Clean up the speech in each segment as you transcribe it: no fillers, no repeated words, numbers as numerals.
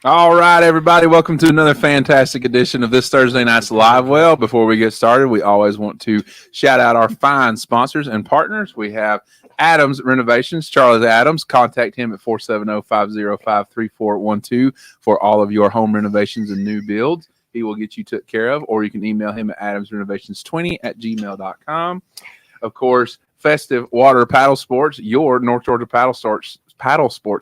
All right, everybody, welcome to another fantastic edition of this Thursday night's Live Well. Before we get started, we always want to shout out our fine sponsors and partners. We have Adams Renovations, Charles Adams. Contact him at 470-505-3412 for all of your home renovations and new builds. He will get you took care of, or you can email him at adamsrenovations20@gmail.com. Of course, Festive Water Paddle Sports, your North Georgia paddle sports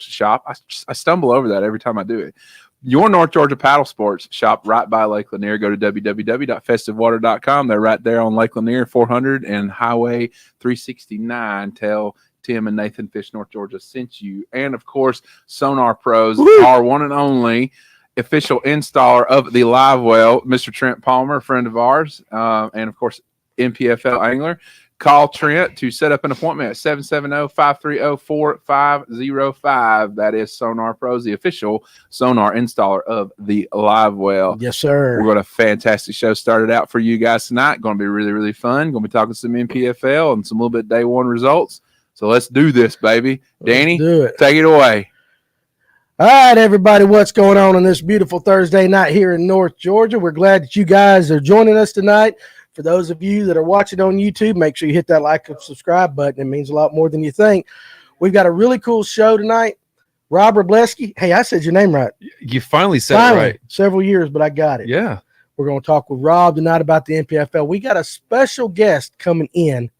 shop. I stumble over that every time I do it. Your North Georgia paddle sports shop right by Lake Lanier. Go to www.festivewater.com. They're right there on Lake Lanier 400 and Highway 369. Tell Tim and Nathan Fish North Georgia sent you. And, of course, Sonar Pros, our one and only official installer of the Live Well, Mr. Trent Palmer, friend of ours, and, of course, NPFL Angler. Call Trent to set up an appointment at 770-530-4505. That is Sonar Pros, the official sonar installer of the Live Well. Yes, sir. We're going to have a fantastic show started out for you guys tonight. Going to be really, really fun. Going to be talking some NPFL and some little bit day one results. So let's do this, baby. Danny, take it away. All right, everybody, what's going on this beautiful Thursday night here in North Georgia? We're glad that you guys are joining us tonight. For those of you that are watching on YouTube, make sure you hit that like and subscribe button. It means a lot more than you think. We've got a really cool show tonight. Rob Wroblewski. Hey, I said your name right. You finally said it right. Several years, but I got it. Yeah. We're going to talk with Rob tonight about the NPFL. We got a special guest coming in.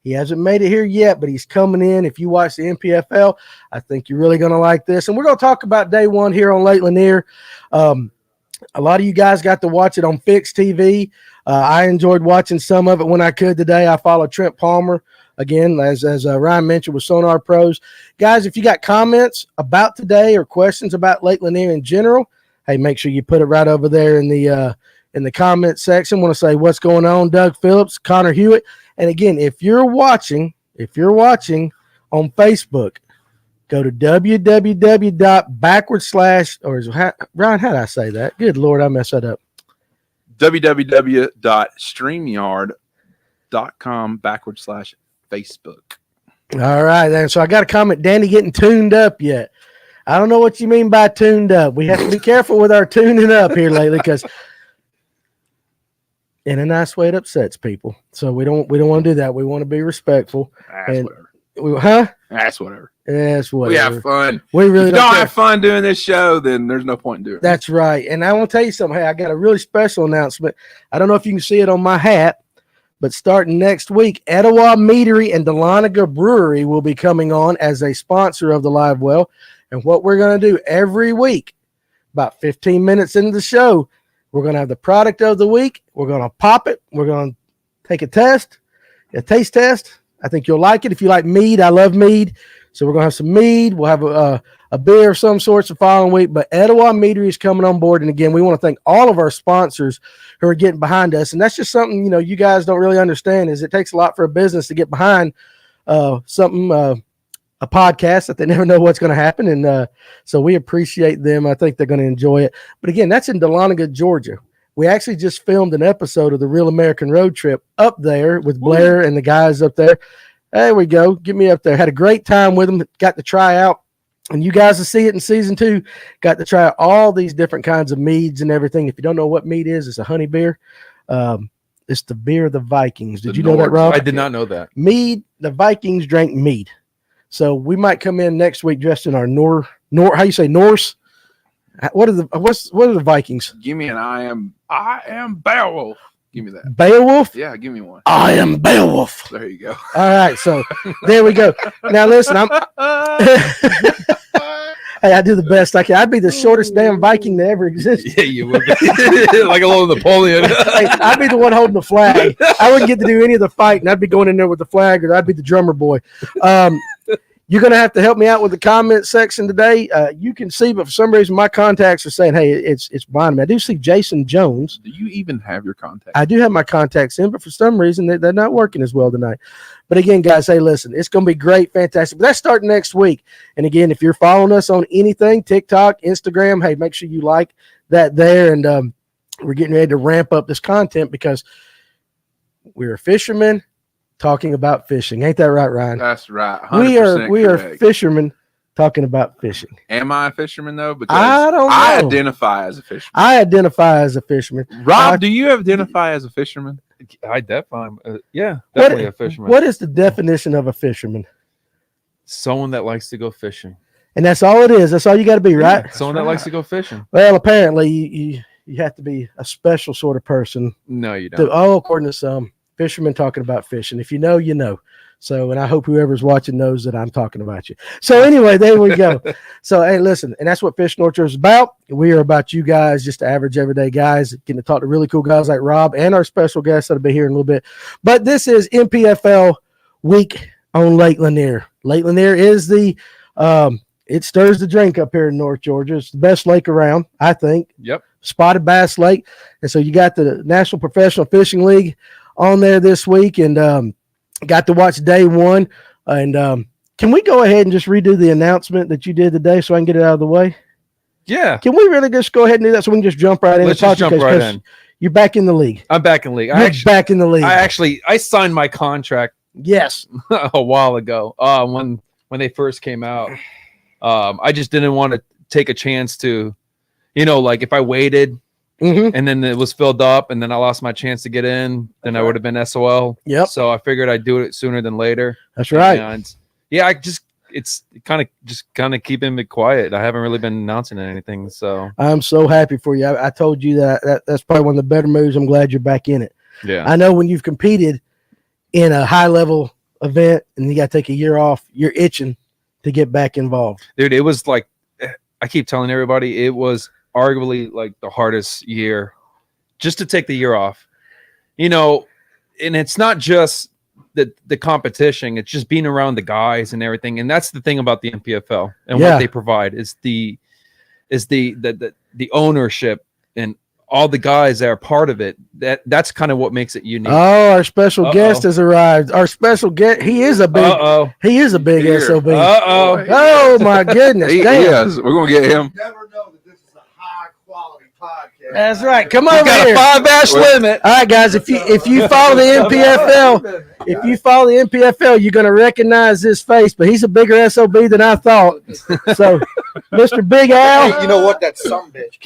He hasn't made it here yet, but he's coming in. If you watch the NPFL, I think you're really going to like this. And we're going to talk about day one here on Lake Lanier. A lot of you guys got to watch it on Fixed TV. I enjoyed watching some of it when I could today. I follow Trent Palmer, again, as Ryan mentioned, with Sonar Pros. Guys, if you got comments about today or questions about Lake Lanier in general, hey, make sure you put it right over there in the comment section. Want to say what's going on, Doug Phillips, Connor Hewitt. And again, if you're watching on Facebook, go to Ryan, how did I say that? Good Lord, I messed that up. www.streamyard.com/Facebook. All right, then. So I got a comment, Danny getting tuned up yet. I don't know what you mean by tuned up. We have to be careful with our tuning up here lately because in a nice way it upsets people. So we don't want to do that. We want to be respectful. That's whatever. That's whatever. Yes, whatever. We have fun. We really don't have fun doing this show, then there's no point in doing it. That's right. And I want to tell you something. Hey, I got a really special announcement. I don't know if you can see it on my hat, but starting next week, Etowah Meadery and Dahlonega Brewery will be coming on as a sponsor of the Live Well. And what we're going to do every week, about 15 minutes into the show, we're going to have the product of the week. We're going to pop it. We're going to take a taste test. I think you'll like it. If you like mead, I love mead. So we're going to have some mead. We'll have a beer of some sorts the following week. But Etowah Meadery is coming on board. And, again, we want to thank all of our sponsors who are getting behind us. And that's just something, you guys don't really understand is it takes a lot for a business to get behind a podcast that they never know what's going to happen. And so we appreciate them. I think they're going to enjoy it. But, again, that's in Dahlonega, Georgia. We actually just filmed an episode of the Real American Road Trip up there with Blair and the guys up there. There we go. Get me up there. Had a great time with them. Got to try out. And you guys will see it in season 2. Got to try out all these different kinds of meads and everything. If you don't know what mead is, it's a honey beer. It's the beer of the Vikings. Did you know that, Rob? I did not know that. Mead, the Vikings drank mead. So we might come in next week dressed in our how you say Norse? What are the Vikings? Give me an I am Beowulf. Give me that. Beowulf? Yeah, give me one. I am Beowulf. There you go. All right, so there we go. Now listen, hey, I do the best I can. I'd be the shortest damn Viking that ever existed. Yeah, you would be. Like a little Napoleon. Hey, I'd be the one holding the flag. I wouldn't get to do any of the fighting. I'd be going in there with the flag, or I'd be the drummer boy. You're going to have to help me out with the comment section today. You can see, but for some reason, my contacts are saying, hey, it's behind me. I do see Jason Jones. Do you even have your contacts? I do have my contacts in, but for some reason, they're not working as well tonight. But again, guys, hey, listen, it's going to be great, fantastic. But that's starting next week. And again, if you're following us on anything, TikTok, Instagram, hey, make sure you like that there. And we're getting ready to ramp up this content because we're fishermen talking about fishing. Ain't that right, Ryan? That's right. We are fishermen talking about fishing. Am I a fisherman though? Because I don't know. I identify as a fisherman. I identify as a fisherman. Rob, do you identify as a fisherman? I definitely, definitely a fisherman. What is the definition of a fisherman? Someone that likes to go fishing. And that's all it is. That's all you got to be, right? Yeah, someone that likes to go fishing. Well, apparently you have to be a special sort of person. No, you don't. According to some fishermen talking about fishing. If you know, you know. So, and I hope whoever's watching knows that I'm talking about you. So anyway, there we go. So, hey, listen, and that's what Fish North Shore is about. We are about you guys, just average everyday guys, getting to talk to really cool guys like Rob and our special guests that'll be here in a little bit. But this is NPFL week on Lake Lanier. Lake Lanier is it stirs the drink up here in North Georgia. It's the best lake around, I think. Yep. Spotted Bass Lake. And so you got the National Professional Fishing League on there this week, and got to watch day one. And can we go ahead and just redo the announcement that you did today so I can get it out of the way? Yeah. Can we really just go ahead and do that so we can just jump right in? Let's just jump right in. You're back in the league. I'm back in the league. Back in the league. I signed my contract yes. a while ago when they first came out. I just didn't want to take a chance to, like if I waited and then it was filled up and then I lost my chance to get in, then I would have been SOL. Yep. So I figured I'd do it sooner than later. That's right. And yeah, it's kind of keeping it quiet. I haven't really been announcing anything. So I'm so happy for you. I told you that's probably one of the better moves. I'm glad you're back in it. Yeah. I know when you've competed in a high level event and you got to take a year off, you're itching to get back involved. Dude, it was like, I keep telling everybody, it was arguably like the hardest year just to take the year off, and it's not just the competition, it's just being around the guys and everything. And that's the thing about the NPFL and what they provide is the ownership and all the guys that are part of it. That's kind of what makes it unique. Oh, our special guest has arrived. Our special guest, he is a big SOB. Oh my goodness. He is. We're gonna get him. Never know that this is a high quality podcast. That's right. Come over got here. a 5-bash limit. All right, guys. If you follow the NPFL, you're gonna recognize this face. But he's a bigger SOB than I thought. So, Mr. Big Al. Hey, you know what? That's some bitch.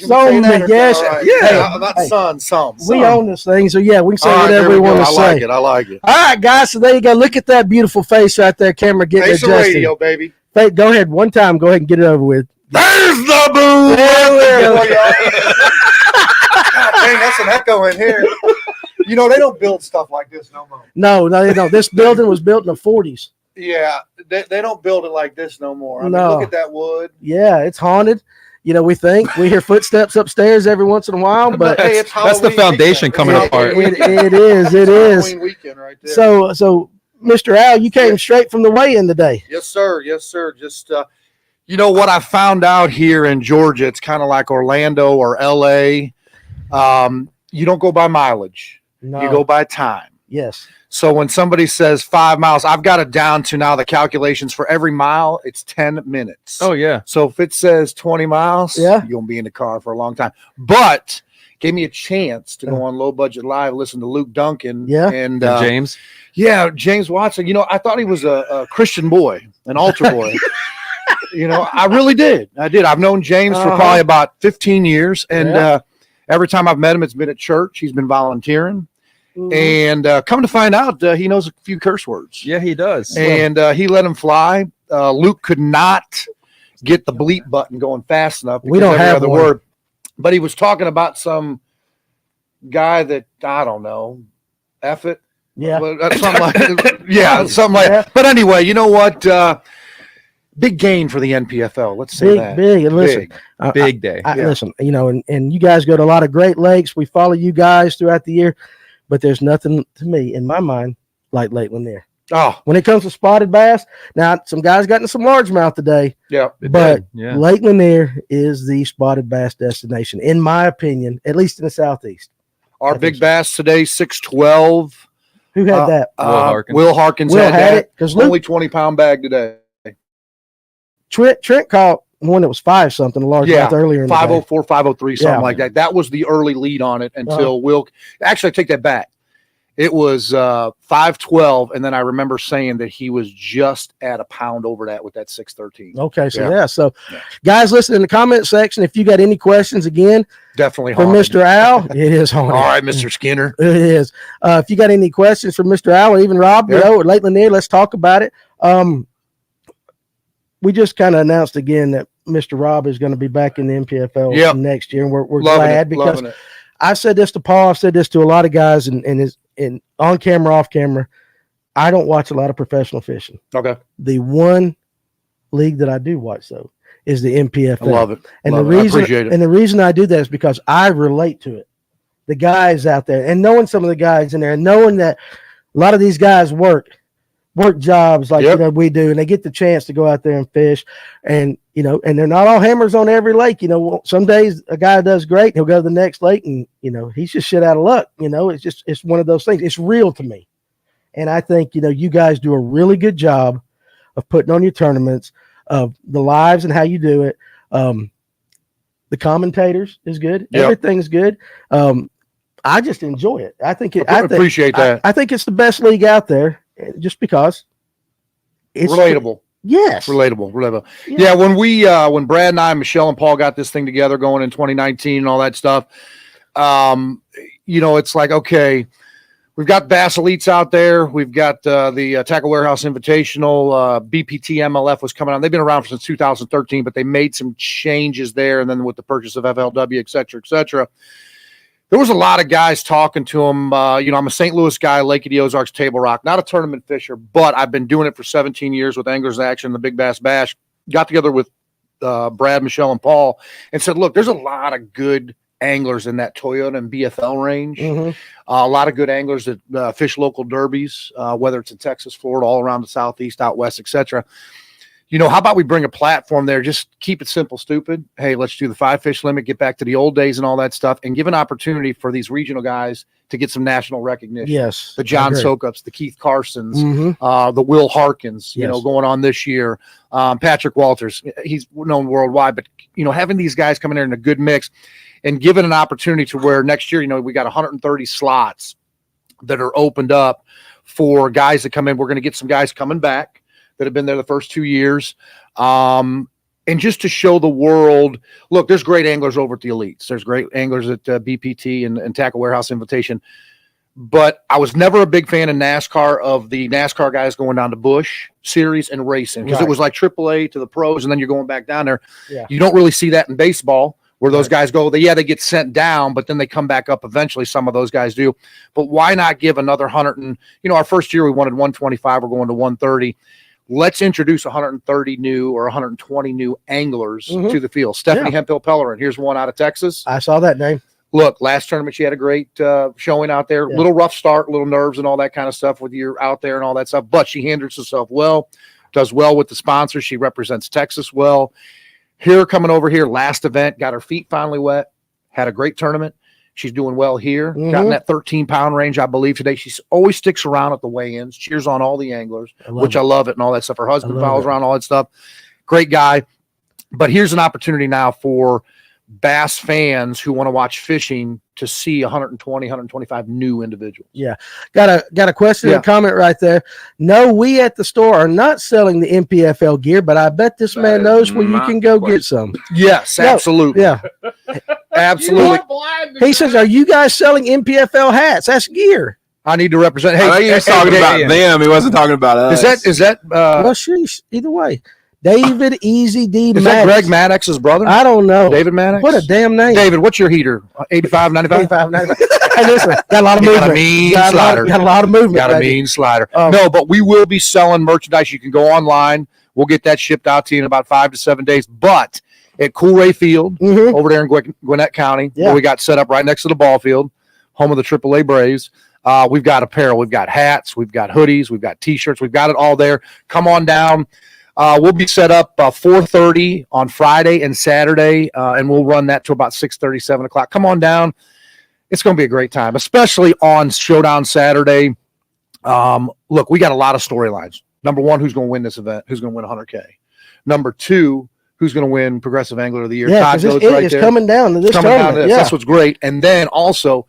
Yes. Yeah. Not some. We own this thing, so yeah, we can say whatever we want to say. I like it. All right, guys. So there you go. Look at that beautiful face right there. Camera getting Face adjusted. radio, baby. Hey, go ahead. One time. Go ahead and get it over with. There's the boom. There we go. Dang, that's an echo in here. They don't build stuff like this no more. No, they don't. This building was built in the 40s. Yeah, they don't build it like this no more. I mean, No. look at that wood. Yeah, it's haunted. We hear footsteps upstairs every once in a while, but Hey, it's That's the Halloween foundation weekend. coming It's apart. it is. Halloween weekend right there. So, Mr. Al, you came straight from the weigh-in today. Yes, sir. Just what I found out here in Georgia, it's kind of like Orlando or LA. You don't go by mileage. No. You go by time. Yes. So when somebody says 5 miles, I've got it down to now the calculations for every mile, it's 10 minutes. Oh yeah. So if it says 20 miles, Yeah. you're going to be in the car for a long time. But gave me a chance to go on Low Budget Live, listen to Luke Duncan. Yeah. And James. Yeah, James Watson. I thought he was a Christian boy, an altar boy. I really did. I've known James for probably about 15 years. And every time I've met him, it's been at church. He's been volunteering. And come to find out, he knows a few curse words. Yeah, he does. And he let him fly. Luke could not get the bleep button going fast enough. We don't every have other one. word. But he was talking about some guy that, I don't know, F it. Yeah. Something like something like that. But anyway, you know what? Big gain for the NPFL. Let's say that. Big. And listen, Big day. listen, and you guys go to a lot of great lakes. We follow you guys throughout the year, but there's nothing to me in my mind like Lake Lanier. Oh, When it comes to spotted bass, now some guys got into some largemouth today, yeah. but Yeah. Lake Lanier is the spotted bass destination, in my opinion, at least in the southeast. Our I think big so. bass today, 612. Who had that? Will Harkins Will had had that. it because Only 20-pound bag today. Trent caught one that was 5 something, a largemouth earlier in the day. 504, 503, something Yeah. like that. That was the early lead on it until Will. Actually, I take that back. It was 512, and then I remember saying that he was just at a pound over that with that 613. Okay, so Yeah. so Yeah. guys, listen in the comment section if you got any questions. Again, Definitely for haunted. Mr. Al, it is haunted. All right, Mr. Skinner. It is. If you got any questions for Mr. Al or even Rob, Yeah. or Lake Lanier, let's talk about it. We just kind of announced again that Mr. Rob is going to be back in the NPFL Yep. next year, and we're Loving glad it, because loving it. I've said this to Paul, I've said this to a lot of guys, and on camera, off camera. I don't watch a lot of professional fishing. Okay. The one league that I do watch though is the NPFL. I love it. And Love the it. I reason appreciate it. and the reason I do that is because I relate to it. The guys out there and knowing some of the guys in there and knowing that a lot of these guys work jobs like Yep. we do, and they get the chance to go out there and fish, and and they're not all hammers on every lake. Some days a guy does great and he'll go to the next lake and he's just shit out of luck. It's one of those things. It's real to me. And I think you guys do a really good job of putting on your tournaments, of the lives and how you do it. The commentators is good. Yep. Everything's good. I just enjoy it. I think Appreciate that. I think it's the best league out there, just because it's Relatable. Yes. Relatable. Yeah. When Brad and I, Michelle and Paul got this thing together going in 2019 and all that stuff, it's like, okay, we've got Bass Elites out there. We've got the Tackle Warehouse Invitational. BPT MLF was coming on. They've been around since 2013, but they made some changes there. And then with the purchase of FLW, et cetera, there was a lot of guys talking to him. I'm a St. Louis guy, Lake of the Ozarks, Table Rock, not a tournament fisher, but I've been doing it for 17 years with Anglers Action, the Big Bass Bash. Got together with Brad, Michelle, and Paul and said, look, there's a lot of good anglers in that Toyota and BFL range. Mm-hmm. A lot of good anglers that fish local derbies, whether it's in Texas, Florida, all around the Southeast, out West, etc. How about we bring a platform there? Just keep it simple, stupid. Hey, let's do the 5 fish limit, get back to the old days and all that stuff, and give an opportunity for these regional guys to get some national recognition. Yes. The John Sokups, the Keith Carsons, Mm-hmm. the Will Harkins, Yes. going on this year. Patrick Walters, he's known worldwide, but having these guys coming in in a good mix and given an opportunity to where next year, we got 130 slots that are opened up for guys that come in. We're going to get some guys coming back that have been there the first 2 years. And just to show the world, look, there's great anglers over at the Elites. There's great anglers at BPT and Tackle Warehouse Invitation. But I was never a big fan in NASCAR of the NASCAR guys going down to Busch Series and racing, because it was like AAA to the pros, and then you're going back down there. Yeah. You don't really see that in baseball, where those guys go, they get sent down, but then they come back up eventually. Some of those guys do. But why not give another 100? And, our first year we wanted 125. We're going to 130. Let's introduce 130 new or 120 new anglers to the field. Stephanie Hemphill Pellerin, here's one out of Texas. I saw that name. Look, last tournament she had a great showing out there. Yeah. Little rough start, little nerves and all that kind of stuff with you out there and all that stuff. But she handles herself well, does well with the sponsors. She represents Texas well. Here, coming over here, last event, got her feet finally wet, had a great tournament. She's doing well here. Got in that 13-pound range, I believe, today. She always sticks around at the weigh-ins, cheers on all the anglers, I love it and all that stuff. Her husband follows around, all that stuff. Great guy. But here's an opportunity now for bass fans who want to watch fishing to see 120, 125 new individuals. Yeah. Got a question and comment right there. No, we at the store are not selling the NPFL gear, but I bet this man knows where you can go get some. Yes, absolutely. Yeah. Absolutely. He says, are you guys selling NPFL hats? That's gear. I need to represent. Hey, I know he was talking about them. He wasn't talking about us. Is that Well, sheesh. Either way. David Easy D. is that Greg Maddox's brother? I don't know. David Maddox? What a damn name. David, what's your heater? 85, 95? 85, 95. Hey, listen, got a lot of You movement. got a mean got slider. a lot of movement. Got a baby. mean slider. Oh. No, but we will be selling merchandise. You can go online. We'll get that shipped out to you in about 5 to 7 days. But at Coolray Field Mhm. over there in Gwinnett County, Yeah. where we got set up right next to the ball field, home of the AAA Braves, we've got apparel. We've got hats. We've got hoodies. We've got T-shirts. We've got it all there. Come on down. We'll be set up 4:30 on Friday and Saturday, and we'll run that to about 6:30, 7 o'clock. Come on down. It's going to be a great time, especially on Showdown Saturday. Look, we got a lot of storylines. Number one, who's going to win this event? Who's going to win 100K? Number two, who's going to win Progressive Angler of the Year? Yeah, Todd because Goats it right is there. coming down to this Coming down tournament. to this. That's what's great. And then also,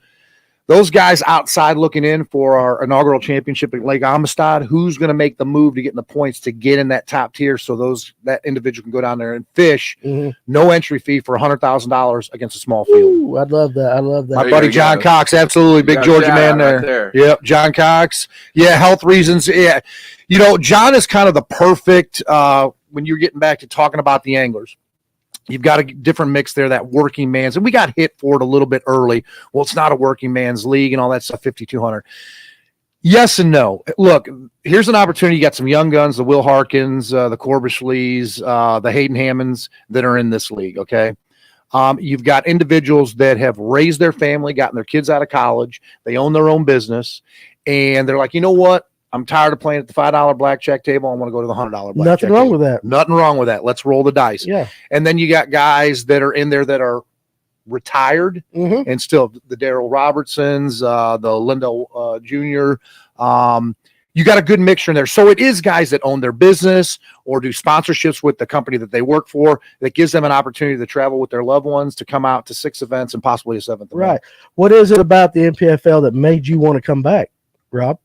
those guys outside looking in for our inaugural championship at Lake Amistad, who's going to make the move to get in the points to get in that top tier so that individual can go down there and fish, no entry fee for $100,000 against a small field. Ooh, I love that. I love that. My buddy John Cox, absolutely big Georgia man there. Right there. Yep, John Cox. Yeah, health reasons. Yeah. You know, John is kind of the perfect when you're getting back to talking about the anglers. You've got a different mix there, that working man's, and we got hit for it a little bit early. Well, it's not a working man's league and all that stuff, 5,200. Yes and no. Look, here's an opportunity. You got some young guns, the Will Harkins, the Corbish Lees, the Hayden Hammonds that are in this league, okay? You've got individuals that have raised their family, gotten their kids out of college. They own their own business, and they're like, you know what? I'm tired of playing at the $5 blackjack table. I want to go to the $100 blackjack Nothing wrong table. with that. Nothing wrong with that. Let's roll the dice. Yeah. And then you got guys that are in there that are retired and still the Daryl Robertsons, the Linda Jr. You got a good mixture in there. So it is guys that own their business or do sponsorships with the company that they work for that gives them an opportunity to travel with their loved ones to come out to 6 events and possibly a 7th event. Right. What is it about the NPFL that made you want to come back, Rob?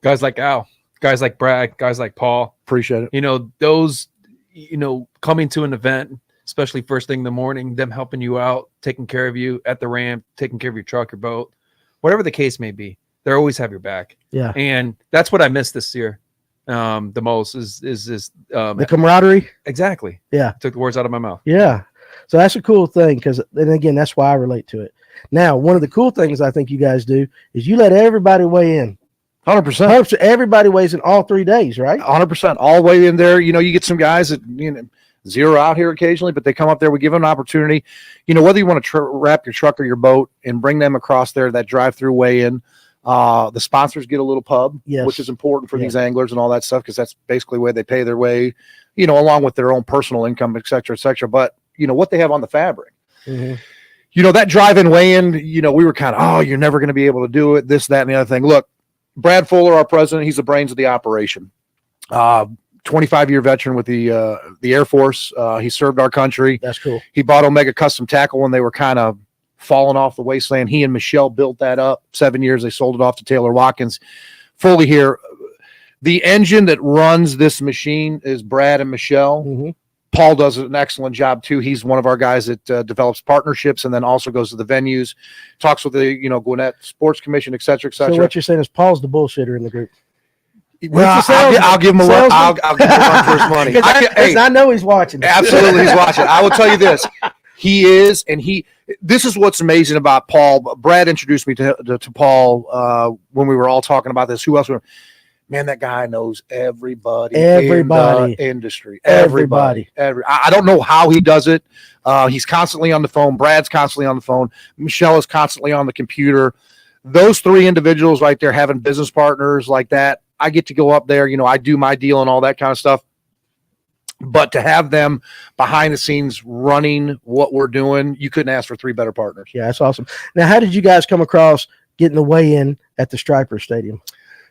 Guys like Al, guys like Brad, guys like Paul. Appreciate it. You know, those, you know, coming to an event, especially first thing in the morning, them helping you out, taking care of you at the ramp, taking care of your truck, your boat, whatever the case may be, they always have your back. Yeah. And that's what I missed this year. The most is The camaraderie. exactly. Yeah. Took the words out of my mouth. Yeah. So that's a cool thing because, and again, that's why I relate to it. Now, one of the cool things I think you guys do is you let everybody weigh in. 100%. Everybody weighs in all 3 days, right? 100%. All the way in there. You know, you get some guys that, you know, zero out here occasionally, but they come up there. We give them an opportunity. You know, whether you want to wrap your truck or your boat and bring them across there, that drive-through weigh-in. The sponsors get a little pub, which is important for these anglers and all that stuff because that's basically where they pay their way, you know, along with their own personal income, et cetera, et cetera. But, you know, what they have on the fabric. You know, that drive-in weigh-in, you know, we were kind of, oh, you're never going to be able to do it, this, that, and the other thing. Look, Brad Fuller, our president, he's the brains of the operation. 25-year veteran with the Air Force. He served our country. That's cool. He bought Omega Custom Tackle when they were kind of falling off the wasteland. He and Michelle built that up. 7 years. They sold it off to Taylor Watkins. Fully here. The engine that runs this machine is Brad and Michelle. Paul does an excellent job too. He's one of our guys that develops partnerships and then also goes to the venues, talks with the, you know, Gwinnett Sports Commission, et cetera, et cetera. So what you're saying is Paul's the bullshitter in the group. Well, I'll give him a run. I'll give him a run for his money. I know he's watching. Absolutely, he's watching. I will tell you this. He is, and this is what's amazing about Paul. Brad introduced me to Paul when we were all talking about this. Who else? Man, that guy knows everybody in the industry. Everybody. I don't know how he does it. He's constantly on the phone. Brad's constantly on the phone. Michelle is constantly on the computer. Those 3 individuals right there having business partners like that. I get to go up there. You know, I do my deal and all that kind of stuff. But to have them behind the scenes running what we're doing, you couldn't ask for 3 better partners. Yeah, that's awesome. Now, how did you guys come across getting the weigh-in at the Striper Stadium?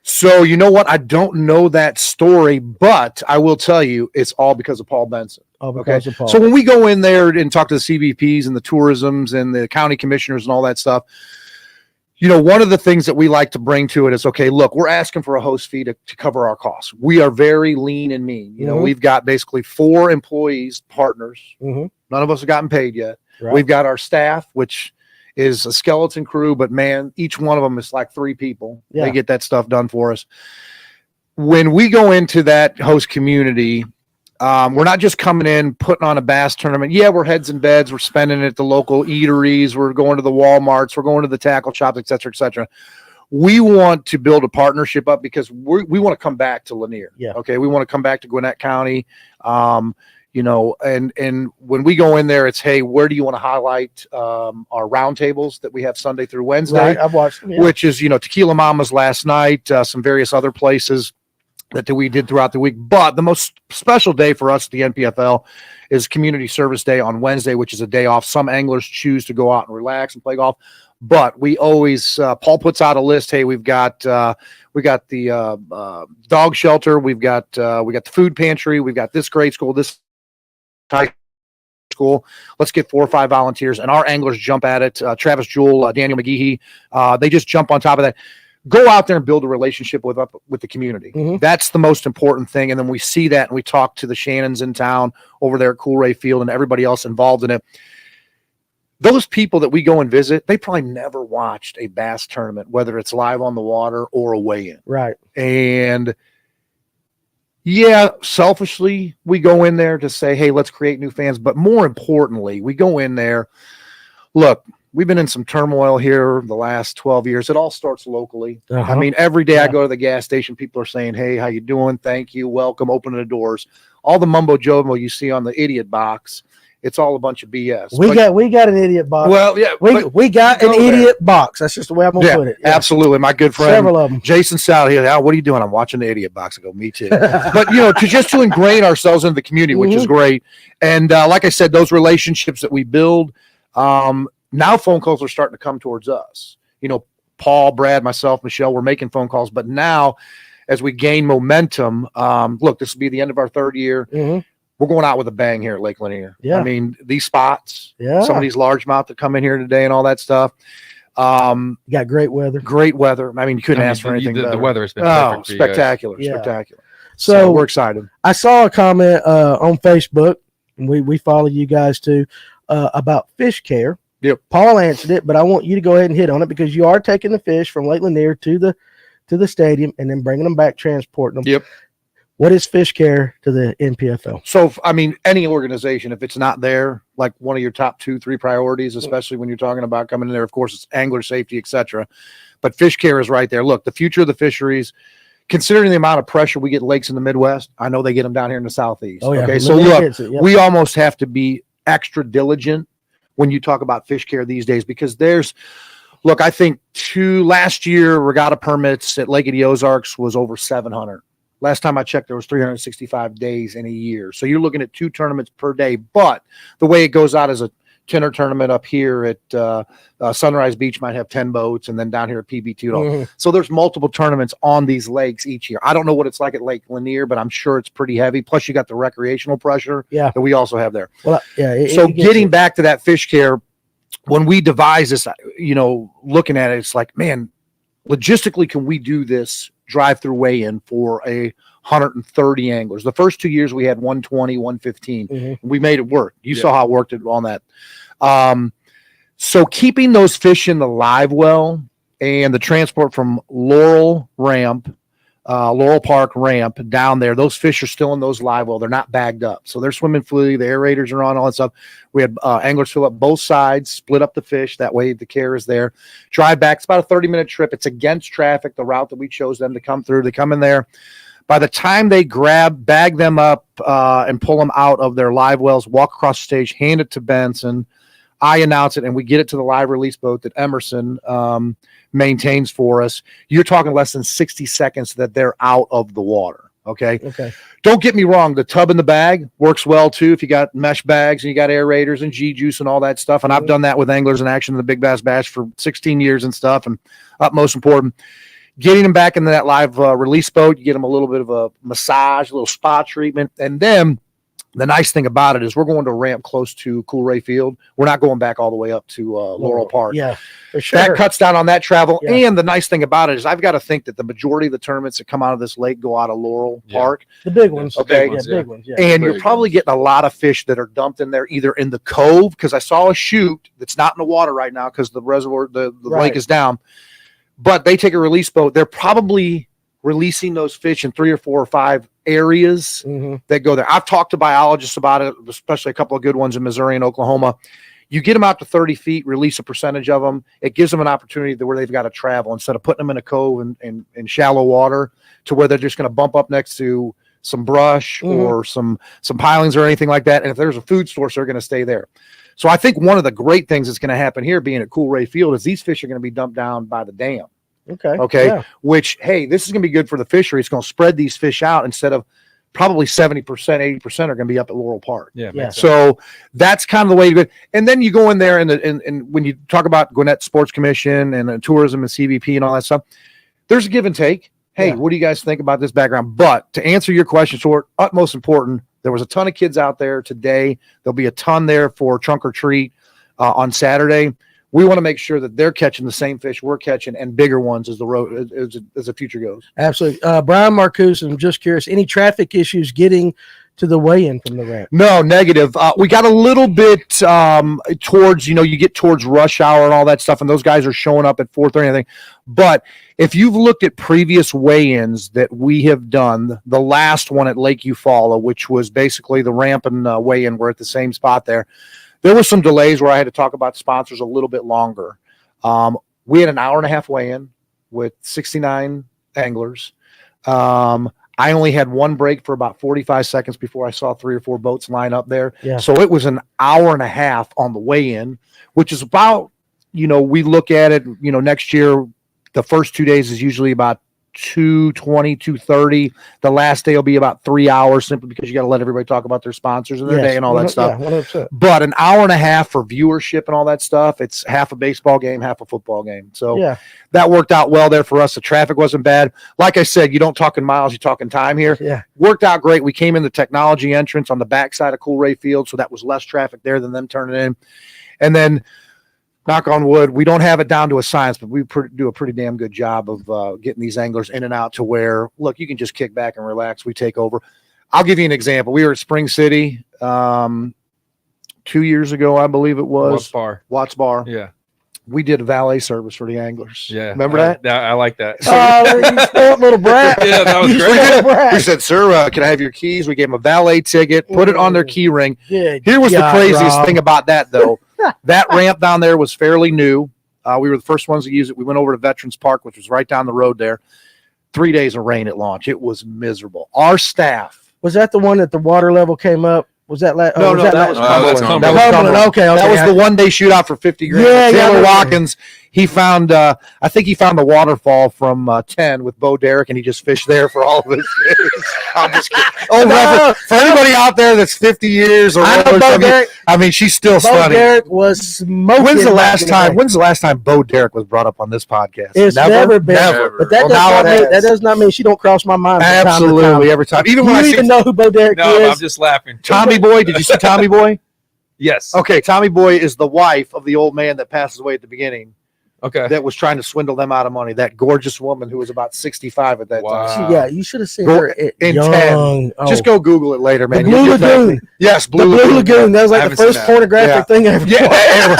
So, you know what? I don't know that story, but I will tell you it's all because of Paul Benson. Oh, because of Paul. So when we go in there and talk to the CBPs and the tourisms and the county commissioners and all that stuff, you know, one of the things that we like to bring to it is, okay, look, we're asking for a host fee to cover our costs. We are very lean and mean. You know, we've got basically 4 employees, partners. None of us have gotten paid yet. Right. We've got our staff, which is a skeleton crew, but man, each one of them is like 3 people. Yeah. They get that stuff done for us. When we go into that host community, we're not just coming in, putting on a bass tournament. Yeah, we're heads in beds. We're spending it at the local eateries. We're going to the Walmarts. We're going to the tackle shops, et cetera, et cetera. We want to build a partnership up because we want to come back to Lanier. Yeah. Okay. We want to come back to Gwinnett County. You know, and when we go in there, it's, hey, where do you want to highlight our roundtables that we have Sunday through Wednesday? Right, I've watched them, which is, you know, Tequila Mama's last night, some various other places that we did throughout the week. But the most special day for us at the NPFL is Community Service Day on Wednesday, which is a day off. Some anglers choose to go out and relax and play golf. But we always, Paul puts out a list. Hey, we've got the dog shelter. We've got the food pantry. We've got this grade school, this high school. Let's get 4 or 5 volunteers, and our anglers jump at it. Travis Jewell, Daniel McGehee, they just jump on top of that. Go out there and build a relationship with the community. That's the most important thing. And then we see that, and we talk to the Shannons in town over there at Coolray Field and everybody else involved in it. Those people that we go and visit, they probably never watched a bass tournament, whether it's live on the water or a weigh-in. Right. And yeah, selfishly, we go in there to say, hey, let's create new fans. But more importantly, we go in there. Look, we've been in some turmoil here the last 12 years. It all starts locally. I mean, every day I go to the gas station, people are saying, hey, how you doing? Thank you. Welcome. Opening the doors. All the mumbo jumbo you see on the idiot box, it's all a bunch of BS. We got an idiot box. Well, yeah, we got an idiot box. That's just the way I'm gonna put it. Yeah. Absolutely. My good friend, several of them. Jason Sal, here. What are you doing? I'm watching the idiot box. I go, me too. But to ingrain ourselves into the community, which is great. And like I said, those relationships that we build, now phone calls are starting to come towards us. Paul, Brad, myself, Michelle, we're making phone calls. But now, as we gain momentum, look, this will be the end of our 3rd year. We're going out with a bang here at Lake Lanier. Yeah. I mean, these spots, some of these largemouth that come in here today and all that stuff. You got great weather. Great weather. I mean, you couldn't ask for anything better. The weather has been perfect. Spectacular. Spectacular. So we're excited. I saw a comment on Facebook, and we follow you guys too, about fish care. Yep. Paul answered it, but I want you to go ahead and hit on it because you are taking the fish from Lake Lanier to the stadium and then bringing them back, transporting them. Yep. What is fish care to the NPFL? So, I mean, any organization, if it's not there, like one of your top 2-3 priorities, especially when you're talking about coming in there, of course, it's angler safety, etc. But fish care is right there. Look, the future of the fisheries, considering the amount of pressure we get in lakes in the Midwest, I know they get them down here in the Southeast. Oh, yeah. Okay, so look, we almost have to be extra diligent when you talk about fish care these days because look, I think last year regatta permits at Lake of the Ozarks was over 700. Last time I checked, there was 365 days in a year. So you're looking at 2 tournaments per day. But the way it goes out is a tenor tournament up here at Sunrise Beach might have 10 boats, and then down here at PB2. So there's multiple tournaments on these lakes each year. I don't know what it's like at Lake Lanier, but I'm sure it's pretty heavy. Plus, you got the recreational pressure that we also have there. Well, getting back to that fish care, when we devise this, looking at it, it's like, man, logistically, can we do this drive-through weigh-in for 130 anglers? The first 2 years we had 120, 115. We made it work. You saw how it worked on that. So keeping those fish in the live well and the transport from Laurel Park ramp down there, those fish are still in those live well. They're not bagged up. So they're swimming freely. The aerators are on, all that stuff. We had anglers fill up both sides, split up the fish. That way the care is there. Drive back. It's about a 30-minute trip. It's against traffic, the route that we chose them to come through. They come in there. By the time they bag them up and pull them out of their live wells, walk across the stage, hand it to Benson, I announce it, and we get it to the live release boat that Emerson maintains for us. You're talking less than 60 seconds that they're out of the water. Okay. Don't get me wrong. The tub in the bag works well too. If you got mesh bags and you got aerators and G-juice and all that stuff. And I've done that with Anglers in Action in the Big Bass Bash for 16 years and stuff. And utmost important, getting them back into that live release boat, you get them a little bit of a massage, a little spa treatment. And then the nice thing about it is we're going to ramp close to Coolray Field. We're not going back all the way up to Laurel Park. Yeah, for sure. That cuts down on that travel. Yeah. And the nice thing about it is I've got to think that the majority of the tournaments that come out of this lake go out of Laurel Park. The big ones. Okay. Big ones. Yeah. And you're probably getting a lot of fish that are dumped in there, either in the cove, because I saw a chute that's not in the water right now because the reservoir, the lake is down. But they take a release boat. They're probably releasing those fish in 3 or 4 or 5 areas that go there. I've talked to biologists about it, especially a couple of good ones in Missouri and Oklahoma. You get them out to 30 feet, release a percentage of them. It gives them an opportunity where they've got to travel instead of putting them in a cove in shallow water to where they're just going to bump up next to some brush or some pilings or anything like that. And if there's a food source, they're going to stay there. So I think one of the great things that's going to happen here being at Coolray Field is these fish are going to be dumped down by the dam. Okay. Yeah. Which, hey, this is going to be good for the fishery. It's going to spread these fish out instead of probably 70%, 80% are going to be up at Laurel Park. Yeah. So that's kind of the way to go. And then you go in there and when you talk about Gwinnett Sports Commission and tourism and CBP and all that stuff, there's a give and take. Hey, what do you guys think about this background? But to answer your question short, utmost important, There was a ton of kids out there today. There'll be a ton there for trunk or treat on Saturday. We want to make sure that they're catching the same fish we're catching and bigger ones as the future goes. Absolutely. Brian Marcuse, I'm just curious, any traffic issues getting to the weigh-in from the ramp? No, negative. We got a little bit towards, you get towards rush hour and all that stuff, and those guys are showing up at 4:30, I think. But if you've looked at previous weigh-ins that we have done, the last one at Lake Eufaula, which was basically the ramp and weigh-in, we're at the same spot there. There were some delays where I had to talk about sponsors a little bit longer. We had an hour and a half weigh-in with 69 anglers. I only had one break for about 45 seconds before I saw 3 or 4 boats line up there. Yeah. So it was an hour and a half on the weigh-in, which is about, we look at it, next year, the first 2 days is usually about 2:20, 2:30. The last day will be about 3 hours, simply because you got to let everybody talk about their sponsors and their day and all that stuff. Yeah, 100%. But an hour and a half for viewership and all that stuff, it's half a baseball game, half a football game. So that worked out well there for us. The traffic wasn't bad. Like I said, you don't talk in miles, you talk in time here. Yeah. Worked out great. We came in the technology entrance on the backside of Cool Ray Field, so that was less traffic there than them turning in. And then, knock on wood, we don't have it down to a science, but we do a pretty damn good job of getting these anglers in and out to where, look, you can just kick back and relax. We take over. I'll give you an example. We were at Spring City 2 years ago, I believe it was. Watts Bar. Yeah. We did a valet service for the anglers. Yeah. Remember that? I like that. Oh, you spoiled little brat. Yeah, that was You great. spoiled brat. We said, sir, can I have your keys? We gave them a valet ticket, put it on their key ring. Good Here was the God, craziest Rob. thing about that, though. That ramp down there was fairly new. We were the first ones to use it. We went over to Veterans Park, which was right down the road there. 3 days of rain at launch. It was miserable. Our staff. Was that the one that the water level came up? Was that last? No, was that last- was Cumberland. Cumberland. That That was Cumberland. Cumberland. Okay, That was the one-day shootout for 50 grand. Yeah, Taylor yeah. Watkins, he found, I think he found the waterfall from 10 with Bo Derek, and he just fished there for all of his fish. I'm just kidding. Oh, No, for anybody out there that's 50 years or I know older, Bo Derek. I mean, she's still Bo stunning. Derek was smoking. When's the back in last time Bo Derek was brought up on this podcast? It's never been. Never. But that, Well, now it that is. does not mean she don't cross my mind. from time to Absolutely, time. every time. Even You when I see even know who Bo Derek No, is? I'm just laughing. Tommy Boy, did you see Tommy Boy? Yes. Okay, Tommy Boy is the wife of the old man that passes away at the beginning Okay. that was trying to swindle them out of money. That gorgeous woman who was about 65 at that Wow. time. Yeah, you should have seen Go her at in young. 10. Oh. Just go Google it later, man. The Blue You'll get back- Lagoon. Yes, The Blue Lagoon. That was I like the haven't seen first that. pornographic Yeah. thing ever. Yeah,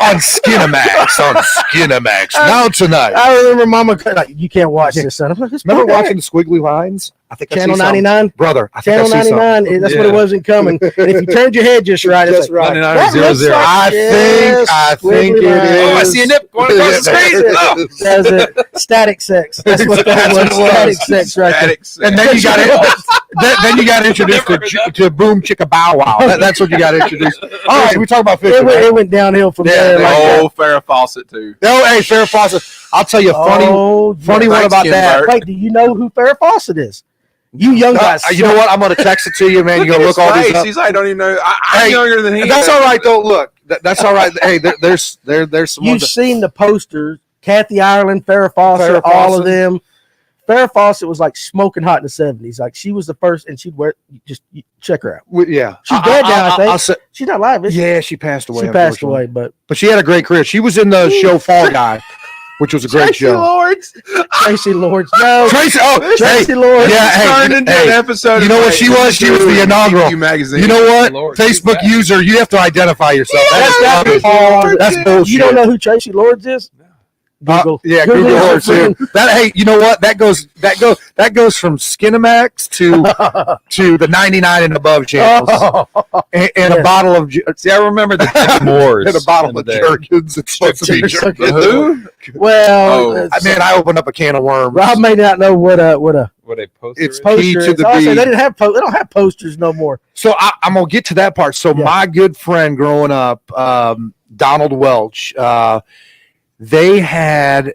on Skinamax. On Skinamax. Now tonight. I remember Mama like, you can't watch this, son. I'm like, it's Remember Bo Derek. watching the squiggly lines? I think I Channel see something. 99? Brother, I think Channel I see something. 99. That's what it Yeah. wasn't coming. And if you turned your head just right, it's Just like, right. 99 that looks 00. like- I Yes, think it squiggly is. lines. Oh, I see a nip going across the screen. Oh. That's it. Static sex. That's what that That's was. what it was. Static sex right there. Static sex. And then you got then you got introduced to Boom Chicka Bow Wow. That's what you got introduced. All right, we talk about fishing. It went downhill from there. Like that. Oh, Farrah Fawcett too. No, hey, Farrah Fawcett. I'll tell you a funny Oh, one about Kim that. Burke. Wait, do you know who Farrah Fawcett is? You young guys. You know what? I'm going to text it to you, man. You're going to look all these up. He's like, I don't even know. I'm Hey, younger than he. That's all right, though. Look, that's all right. Hey, there's some You've ones. seen the posters. Kathy Ireland, Farrah Fawcett, Farrah all Fawcett. of them. Farrah Fawcett was like smoking hot in the 70s. Like she was the first, and she'd wear. Just check her out. Yeah, She's dead now, I think. I'll say, She's not alive, is she? yeah, she passed away. She passed unfortunately. away, But she had a great career. She was in the show Fall Guy, which was a great Tracy show. Lords. Tracy Lords. No, Tracy, oh, Tracy hey, Lords. yeah, hey, Turned into hey, an episode. you know of what she was? She was the inaugural. GQ magazine. You know what? Lord, Facebook she's user, you have to identify yourself. That's That's Lords. that's bullshit. You don't know who Tracy Lords is? Google. Yeah, Google her is too. That hey, you know what? That goes from Skinamax to the 99 and above channels, and Yeah. a bottle of See, I remember the Gilmores and a bottle in of the day. Jergens. It's supposed to be Jergens. Jergens. Who? Well, Oh, it's- Man, I opened up a can of worms. Rob may not know what a What a poster It's is. po- P poster to is. the Oh, so B. they don't have posters no more. So I'm gonna get to that part. So Yeah. my good friend growing up, Donald Welch, they had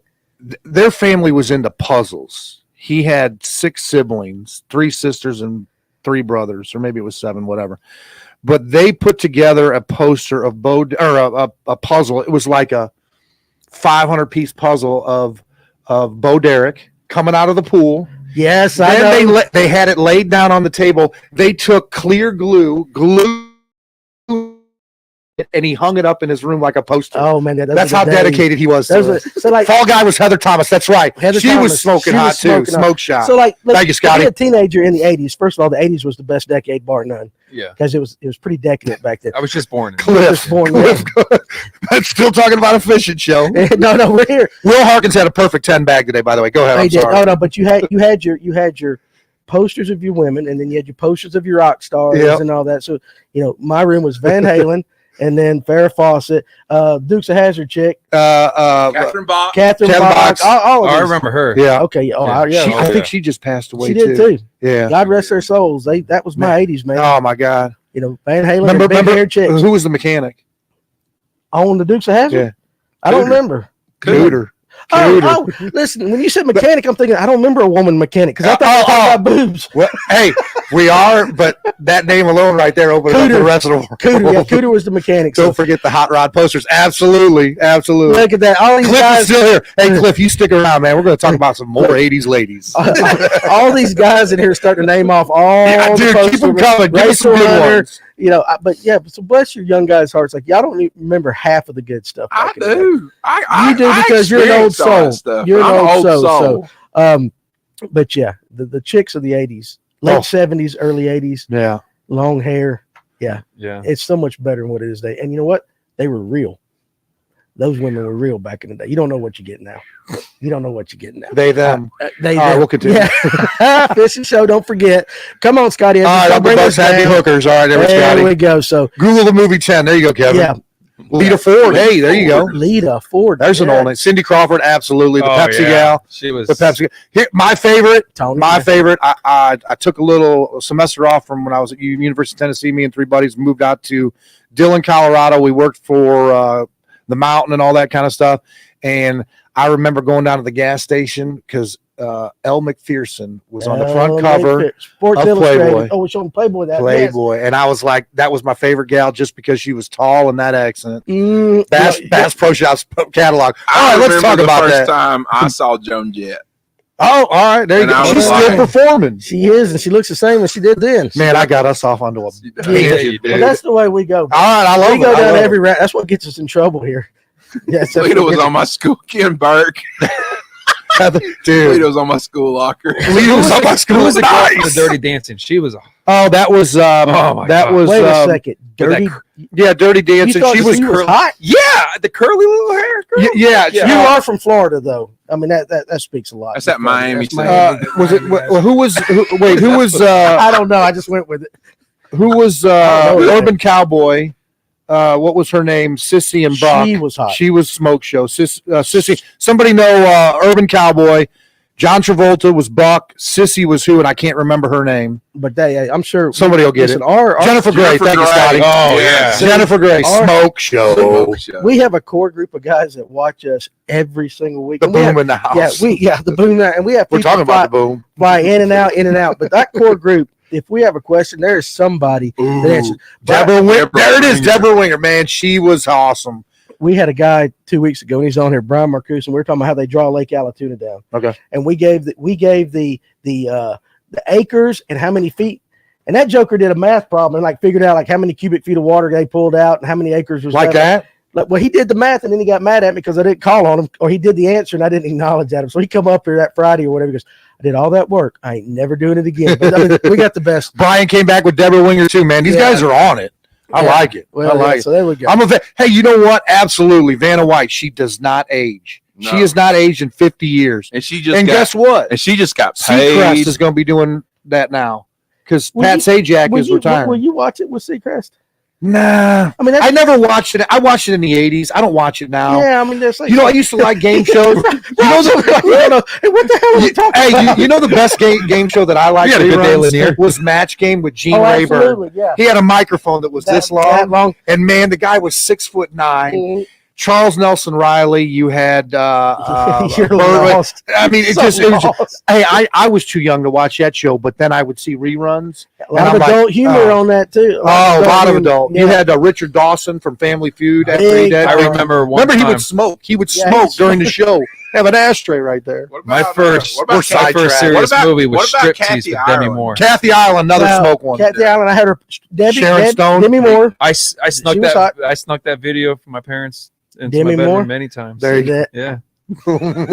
their family was into puzzles. He had 6 siblings, 3 sisters and 3 brothers, or maybe it was 7, whatever. But they put together a poster of a puzzle. It was like a 500-piece puzzle of Bo Derek coming out of the pool. Yes, I Then know. they had it laid down on the table. They took clear glue, and he hung it up in his room like a poster. Oh man, That's how dedicated he was. Those To are, it. so like Fall guy was Heather Thomas. That's right. Heather She Thomas, was smoking she hot was too. smoking hot. Smoke shop. So like, Thank you, Scotty. To be a teenager in the '80s. First of all, the '80s was the best decade, bar none, Yeah. because it was pretty decadent back then. I was just born. Cliff. Born I'm still talking about a fishing show. no, we're here. Will Harkins had a perfect 10 bag today, by the way. Go ahead. They I'm did. sorry. Oh no, but you had your posters of your women, and then you had your posters of your rock stars Yep. and all that. So my room was Van Halen, and then Farrah Fawcett, Dukes of Hazzard chick, Catherine Bach. Catherine Ken Box, Box. all Oh, of I these. remember her. Yeah. Okay. Oh, Yeah. yeah. I yeah. think she just passed away She did too. Yeah. God rest their souls. That was my '80s, man. Oh my God. Van Halen, Remember, and big hair chicks who was the mechanic? on the Dukes of Hazzard. Yeah. I don't Cooter. remember. Cooter. Oh, listen. When you said mechanic, I'm thinking I don't remember a woman mechanic because I thought we were talking about boobs. Well, hey, we are, but that name alone right there opened up Cooter. the rest of the world. Cooter, yeah, Cooter was the mechanic. So Don't forget the hot rod posters. Absolutely. look at that. All these Cliff is guys, still here. Hey, Cliff, you stick around, man. We're going to talk about some more 80s ladies. all these guys in here starting to name off all Yeah, the dude, posters. keep them coming. Give us some Rachel good Hunter, ones. so bless your young guys' hearts. Like y'all don't even remember half of the good stuff. I back in the day. do. You do because you're an old experienced all that soul. stuff. You're an I'm old soul. But yeah, the chicks of the '80s, late Oh. '70s, early '80s, Yeah. long hair. Yeah. It's so much better than what it is today. And you know what? They were real. Those women were real back in the day. You don't know what you get now. You don't know what you get now. They, them. They, All right, we'll continue. Yeah. Fishing show. Don't forget. Come on, Scotty. All right, Uncle Buck's Happy Hookers. All right, there, There we Scotty. go. So Google the movie 10. There you go, Kevin. yeah, Lita Ford. Hey, there you go. Lita Ford. There's an yeah. old name. Cindy Crawford, absolutely. The Oh, Pepsi yeah. gal. She was. The Pepsi. Here, my favorite. Tony. My favorite. I took a little semester off from when I was at University of Tennessee. Me and three buddies moved out to Dillon, Colorado. We worked for the mountain and all that kind of stuff. And I remember going down to the gas station because Elle McPherson was on the front cover. Sports of Illustrated. Playboy. Oh, we're showing Playboy that. Playboy. And I was like, that was my favorite gal just because she was tall and that accent. Yes. Bass Pro Shops catalog. All I right, let's remember talk the about first that. time I saw Joan Jet. Oh, all right. There you And go. I was She's like- still performing. She is, and she looks the same as she did then. Man, I got us off onto a She does. tangent. Yeah, you Well, did. that's the way we go. All right, I love We it. go I down love every round. That's what gets us in trouble here. Yes, that's Lita what was gets on my school. Ken Burke. it. Dude. Lita was on my school locker. Lita was on my Who school. was the girl from the Nice. Dirty Dancing? She was. Oh, that was Oh, my that God. was Wait a second. Dirty. yeah, Dirty You Dancing. thought She was curly. hot. Yeah, the curly little hair. Girl. Yeah, Yeah. You are from Florida, though. I mean, that speaks a lot. That's that Miami That's thing. Miami. was it who was I don't know. I just went with it. who was I don't know. Urban Cowboy? What was her name? Sissy and Buck. She was hot. She was Smoke Show. Sissy. Somebody know Urban Cowboy? John Travolta was Buck. Sissy was who? And I can't remember her name. But I'm sure Somebody will get listen, it. our Jennifer Grey. Jennifer Thank you, Grey. Scotty. Oh, yeah. Jennifer Grey. Our- Smoke Show. Smoke show. we have a core group of guys that watch us every single week. The And we have- boom in the house. the boom, and we have We're people talking about the boom. fly in and out. But that core group, if we have a question, there is somebody that answers. Deborah Winger. Deborah There it is, Winger. Deborah Winger. Man, she was awesome. We had a guy 2 weeks ago, and he's on here, Brian Marcuse, and we were talking about how they draw Lake Allatoona down. Okay. And we gave the acres and how many feet. And that joker did a math problem and like figured out like how many cubic feet of water they pulled out and how many acres was Like left. that? Like, well, he did the math and then he got mad at me because I didn't call on him, or he did the answer and I didn't acknowledge at him. So he come up here that Friday or whatever. He goes, I did all that work. I ain't never doing it again. But I mean, we got the best. Brian came back with Deborah Winger too, man. These Yeah. guys are on it. I Yeah. like it. Well, I like yeah, it. so there we go. Hey, you know what? Absolutely. Vanna White, she does not age. No. She has not aged in 50 years. And she just And got, guess what? and she just got Seacrest paid. is going to be doing that now because Will Pat you- Sajak is Will retiring. you watch it with Seacrest? Nah. I mean, I that's, never watched it. I watched it in the 80s. I don't watch it now. yeah, I mean, that's like, You know, I used to like game shows. you know, hey, what the hell are we talking Hey, about? you know the best game show that I liked You had a good day, reruns Lanier. was Match Game with Gene Oh, Rayburn. absolutely, yeah. He had a microphone that was this That long, and man, the guy was 6'9". Mhm. Charles Nelson Riley. You had You're Berwick. lost. I mean, it So just it was. lost. Hey, I was too young to watch that show, but then I would see reruns. A lot And of I'm like, adult humor oh. on that too. Oh, a lot of humor. adult. Yeah. You had Richard Dawson from Family Feud. After he Big did. I remember one Remember, he time. would smoke. He would Yeah, smoke he's- during the show. Have an ashtray right there. What My about, first, what about my Kathy- first serious what about- movie was what about Striptease Kathy with Demi Ireland? Moore. Kathy Island, another Now, smoke one. Kathy Island, I had her. Sharon Stone. Demi Moore. I snuck She was that. I snuck that video from my parents into Demi my bedroom Moore? many times. There you go. Yeah. All right,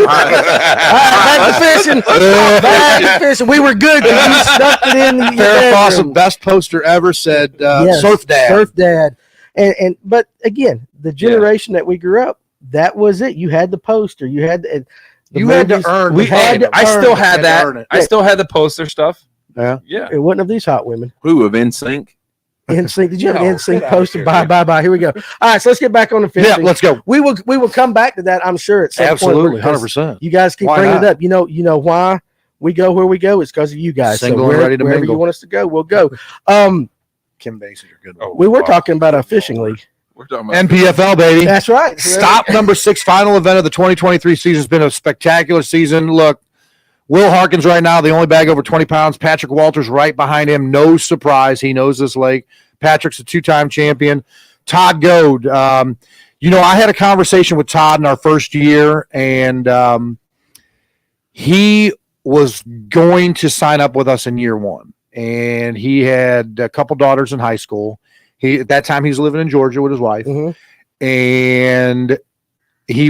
back to fishing. Back to fishing. We were good because you stuck it in your Farrah Fawcett, bedroom. best poster ever, said Yes, Surf Dad. Surf Dad. And but again, the generation that we grew up, that was it. You had the poster. You had the You had to movies. earn. We the had fame. to I still earn it. had Had to that. earn it. I still had the poster stuff. Yeah. Yeah. It wasn't of these hot women. Who of NSYNC? NSYNC. Did you have No, an get NSYNC outta poster? here, Bye, dude. bye. Here we go. All right, so let's get back on the fishing. Yeah, let's go. We will come back to that, I'm sure, at some Absolutely, point. because 100%. You guys keep Why bringing not? it up. You know why we go where we go? It's because of you guys. Single and ready to wherever mingle. you want us to go, we'll go. Kim Bases are good. Oh, We were wow. talking about a fishing league. We're talking about NPFL, baby. That's right. Stop number 6 final event of the 2023 season. Has been a spectacular season. Look, Will Harkins right now, the only bag over 20 pounds. Patrick Walters right behind him. No surprise. He knows this lake. Patrick's a 2-time champion. Todd Goad. I had a conversation with Todd in our first year, and he was going to sign up with us in year 1. And he had a couple daughters in high school. At that time, he was living in Georgia with his wife. Mhm. And he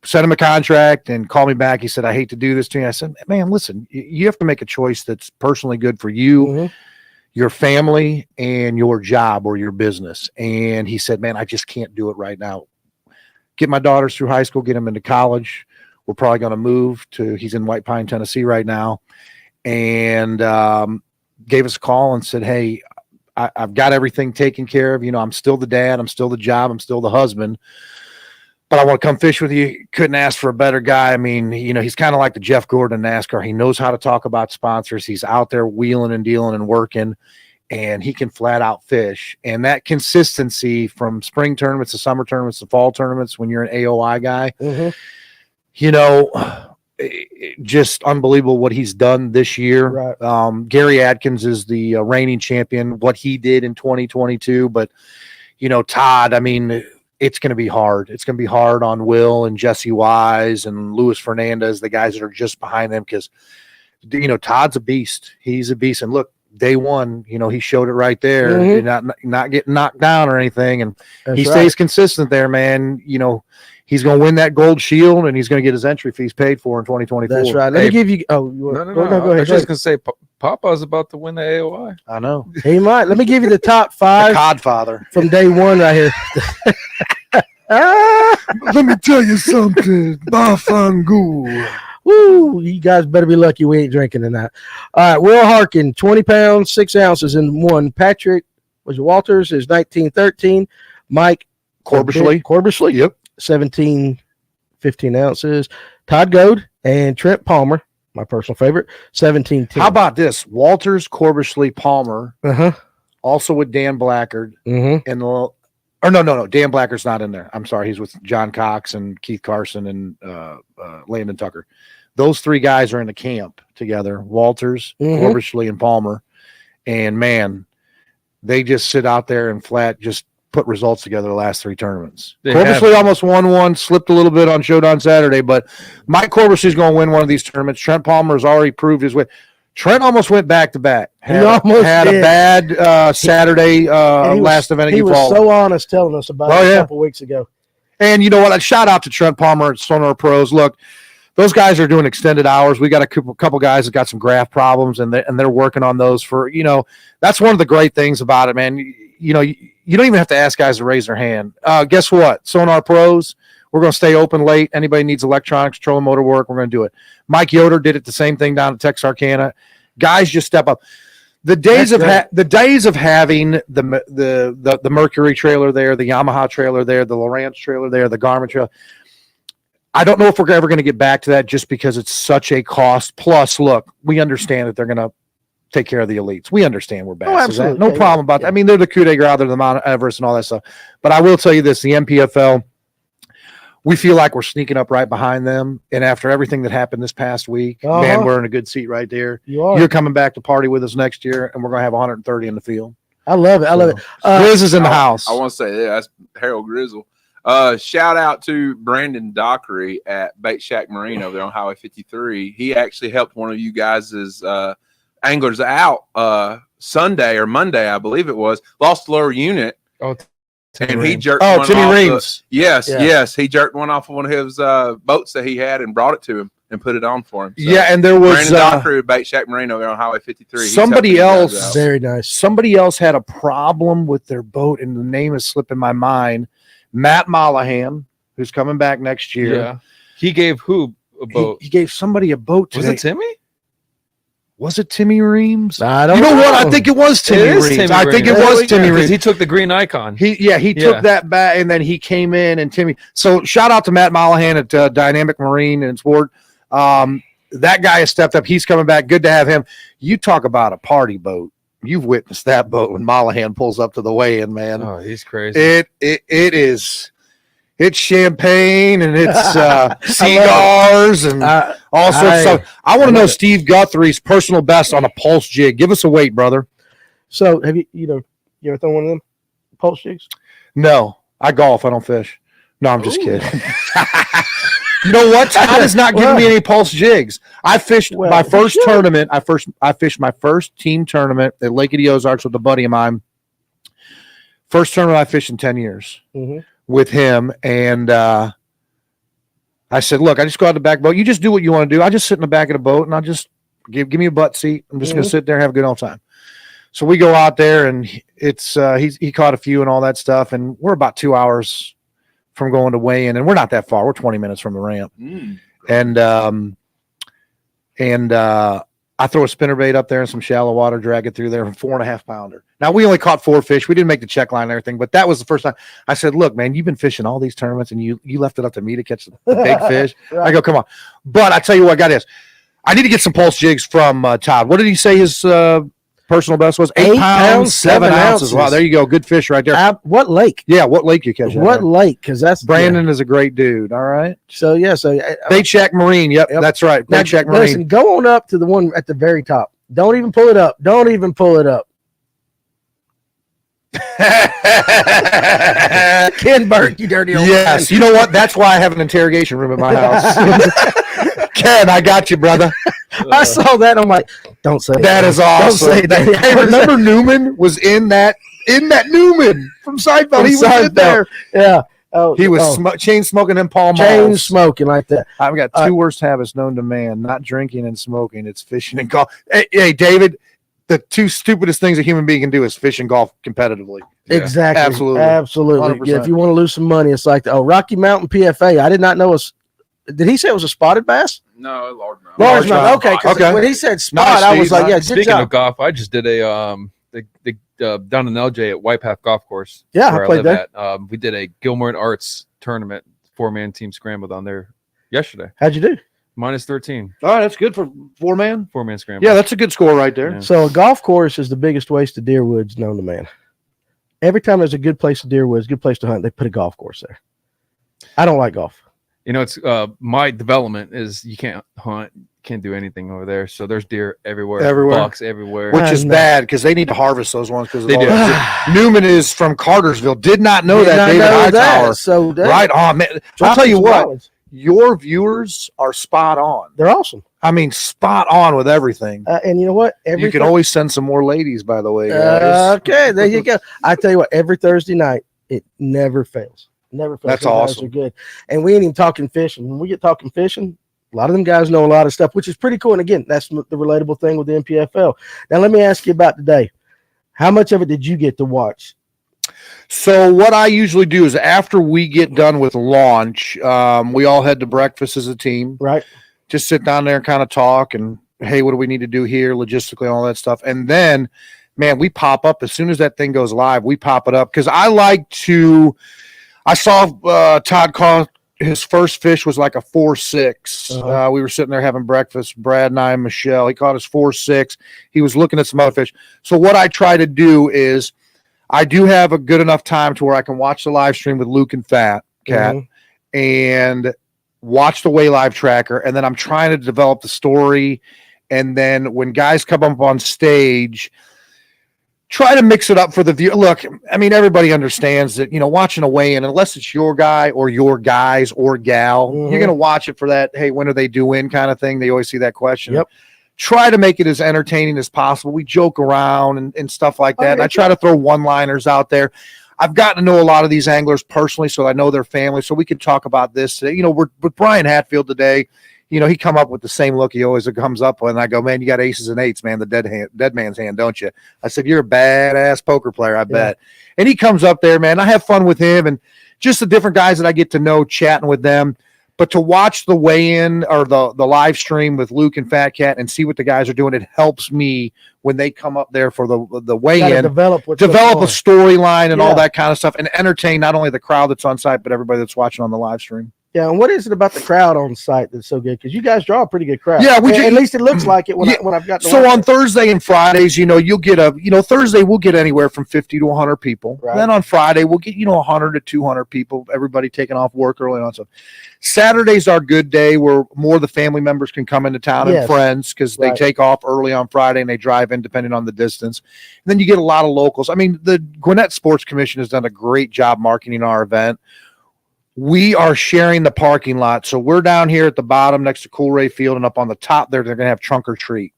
sent him a contract and called me back. He said, I hate to do this to you. I said, man, listen, you have to make a choice that's personally good for you, Mhm. your family, and your job or your business. And he said, man, I just can't do it right now. Get my daughters through high school, get them into college. We're probably going to move he's in White Pine, Tennessee right now. And gave us a call and said, hey, I've got everything taken care of. I'm still the dad. I'm still the job. I'm still the husband. But I want to come fish with you. Couldn't ask for a better guy. I mean, he's kind of like the Jeff Gordon in NASCAR. He knows how to talk about sponsors. He's out there wheeling and dealing and working, and he can flat out fish. And that consistency from spring tournaments to summer tournaments to fall tournaments when you're an AOI guy, Mhm. just unbelievable what he's done this year. Right. Gary Adkins is the reigning champion, what he did in 2022. But, Todd, I mean, it's going to be hard. It's going to be hard on Will and Jesse Wise and Luis Fernandez, the guys that are just behind them, because, Todd's a beast. He's a beast. And look, day one, he showed it right there. Mhm. Not getting knocked down or anything. And That's he right. stays consistent there, man. He's going to win that gold shield, and he's going to get his entry fees paid for in 2024. That's right. Let me give you. Oh, No. go I ahead. was just gonna say, Papa's about to win the AOI. I know. He might. Let me give you the top The 5 Codfather. from day one right here. Let me tell you something. Bafangul. Woo! You guys better be lucky we ain't drinking tonight. All right, Will Harkin, 20 pounds, 6 ounces in 1. Patrick Walters is 1913. Mike Corbishley. Yep. 17, 15 ounces. Todd Goad and Trent Palmer, my personal favorite, 17, 10. How about this? Walters, Corbishley, Palmer, Uh-huh. also with Dan Blackard. Mm-hmm. And no. Dan Blackard's not in there. I'm sorry. He's with John Cox and Keith Carson and Landon Tucker. Those 3 guys are in the camp together. Walters, Mhm. Corbishley, and Palmer. And, man, they just sit out there and flat just put results together the last 3 tournaments. They Corbishley have. almost won one, slipped a little bit on Showdown Saturday, but Mike Corbishley's going to win one of these tournaments. Trent Palmer has already proved his way. Trent almost went back-to-back. almost had did. a bad Saturday he was- last event at He was Uvalde. so honest telling us about it a couple weeks ago. And you know what? A shout out to Trent Palmer at Sonar Pros. Look, those guys are doing extended hours. We got a couple guys that got some graft problems, and they're working on those for, that's one of the great things about it, man. You don't even have to ask guys to raise their hand. Guess what? Sonar Pros, we're going to stay open late. Anybody needs electronics, control, and motor work, we're going to do it. Mike Yoder did it the same thing down at Texarkana. Guys just step up. The days of having the Mercury trailer there, the Yamaha trailer there, the Lowrance trailer there, the Garmin trailer. I don't know if we're ever going to get back to that just because it's such a cost. Plus, look, we understand that they're going to take care of the elites. We understand we're bad. absolutely. No problem about that. I mean, they're the coup de grace, they're the Mount Everest and all that stuff. But I will tell you this, the NPFL, we feel like we're sneaking up right behind them. And after everything that happened this past week, man, we're in a good seat right there. You are. You're coming back to party with us next year, and we're going to have 130 in the field. I love it. I love it. Liz is in the house. I want to say, yeah, that's Harold Grizzle. Shout out to Brandon Dockery at Bait Shack Marine over there on Highway 53. He actually helped one of you guys' anglers out Sunday or Monday, I believe it was. Lost the lower unit. Oh, And he jerked Oh, one Timmy off Reams. Yes. He jerked one off of one of his boats that he had and brought it to him and put it on for him. So, Yeah, and there was Brandon Dockery at Bait Shack Marine over there on Highway 53. He's somebody helping you guys else. out. Very nice. Somebody else had a problem with their boat, and the name is slipping my mind. Matt Mollahan, who's coming back next year. Yeah. He gave who a boat? He gave somebody a boat today. Was it Timmy? Was it Timmy Reams? I don't You know know. what? I think it was Timmy is Reams. Timmy I think it Reams. was Timmy Because Reams. he took the green icon. He Yeah. took that back, and then he came in, and Timmy. So shout out to Matt Mollahan at Dynamic Marine and Sport. That guy has stepped up. He's coming back. Good to have him. You talk about a party boat. You've witnessed that boat when Mollahan pulls up to the weigh-in, man. Oh, he's crazy. It is. It's champagne and it's cigars and all sorts of stuff. I want to know Steve Guthrie's personal best on a pulse jig. Give us a weight, brother. So have you ever thrown one of them pulse jigs? No, I golf. I don't fish. No, I'm just kidding. You know what? Todd is not giving me any pulse jigs. I fished my first tournament. I fished my first team tournament at Lake of the Ozarks with a buddy of mine. First tournament I fished in 10 years with him. And I said, look, I just go out the back boat. You just do what you want to do. I just sit in the back of the boat and I'll just give me a butt seat. I'm just going to sit there and have a good old time. So we go out there and it's he caught a few and all that stuff. And we're about 2 hours from going to weigh in, and we're not that far. We're 20 minutes from the ramp. And I throw a spinnerbait up there in some shallow water, drag it through there, 4.5 pounder. Now we only caught 4 fish. We didn't make the check line and everything, but that was the first time I said, look, man, you've been fishing all these tournaments and you left it up to me to catch the big fish. I go, come on. But I tell you what, I got this. I need to get some pulse jigs from Todd. What did he say his personal best was? 8 pounds, 7 ounces. Wow, there you go. Good fish right there. What lake? Yeah, what lake you catch? What lake? Because that's Brandon is a great dude. All right. So Bait Shack Marine. Yep, that's right. Bait Shack Marine. Listen, go on up to the one at the very top. Don't even pull it up. Don't even pull it up. Ken Burke, you dirty old man. You know what? That's why I have an interrogation room at my house. Ken, I got you, brother. I saw that. I'm like, don't say that. Is awesome. Don't say that. Hey, remember Newman was in that Newman from Seinfeld. He was in there. Yeah. He was chain smoking in Paul chain Malls. smoking like that. I've got two worst habits known to man: not drinking and smoking. It's fishing and golf. Hey, David, the two stupidest things a human being can do is fish and golf competitively. Yeah, exactly. Absolutely. Yeah, if you want to lose some money, it's like Rocky Mountain PFA. I did not know did he say it was a spotted bass? No, largemouth. Largemouth. Okay. When he said spot, I was like, yeah. Speaking of golf, I just did a down in LJ at White Path Golf Course. Yeah, I played there. We did a Gilmore and Arts tournament, 4-man team scramble down there yesterday. How'd you do? -13. All right, that's good for 4-man. 4-man scramble. Yeah, that's a good score right there. Yeah. So a golf course is the biggest waste of deer woods known to man. Every time there's a good place to deer woods, good place to hunt, they put a golf course there. I don't like golf. You know, it's my development is you can't hunt, can't do anything over there. So there's deer everywhere. Bucks everywhere. Which is bad because they need to harvest those ones. Because they do. Newman is from Cartersville. Did not know that. David Hightower. So right on, man. I'll tell you what. Your viewers are spot on. They're awesome. I mean, spot on with everything. And you know what? You can always send some more ladies, by the way, guys. Okay, there you go. I tell you what, every Thursday night, it never fails. Never fails. That's awesome. Are good. And we ain't even talking fishing. When we get talking fishing, a lot of them guys know a lot of stuff, which is pretty cool. And again, that's the relatable thing with the NPFL. Now, let me ask you about today. How much of it did you get to watch? So what I usually do is after we get done with launch, we all head to breakfast as a team. Right. Just sit down there and kind of talk and, hey, what do we need to do here logistically, all that stuff. And then, man, we pop up as soon as that thing goes live, we pop it up. Because I saw Todd call his first fish was like a 4.6. We were sitting there having breakfast, Brad and I and Michelle. He caught his 4.6. He was looking at some other fish. So what I try to do is I do have a good enough time to where I can watch the live stream with Luke and Fat Cat and watch the Way Live tracker. And then I'm trying to develop the story. And then when guys come up on stage, try to mix it up for the view. Look, I mean, everybody understands that, watching a weigh-in, unless it's your guy or your guys or gal, you're going to watch it for that, hey, when are they due in kind of thing. They always see that question. Yep. Try to make it as entertaining as possible. We joke around and stuff like that. And I try to throw one-liners out there. I've gotten to know a lot of these anglers personally, so I know their family, so we can talk about this today. We're with Brian Hatfield today. He come up with the same look he always comes up with, and I go, man, you got aces and eights, man, the dead man's hand, don't you? I said, you're a badass poker player, I bet. And he comes up there, man. I have fun with him and just the different guys that I get to know, chatting with them. But to watch the weigh-in or the live stream with Luke and Fat Cat and see what the guys are doing, it helps me when they come up there for the weigh-in. Develop a storyline and all that kind of stuff, and entertain not only the crowd that's on site, but everybody that's watching on the live stream. Yeah, and what is it about the crowd on site that's so good? Because you guys draw a pretty good crowd. Yeah, at least it looks like it when I've got. So on Thursday and Fridays, you'll get Thursday we'll get anywhere from 50 to 100 people. Right. Then on Friday we'll get 100 to 200 people. Everybody taking off work early on. So Saturday's our good day where more of the family members can come into town and friends because they take off early on Friday and they drive in depending on the distance. And then you get a lot of locals. I mean, the Gwinnett Sports Commission has done a great job marketing our event. We are sharing the parking lot. So we're down here at the bottom next to Coolray Field, and up on the top there, they're going to have trunk or treat.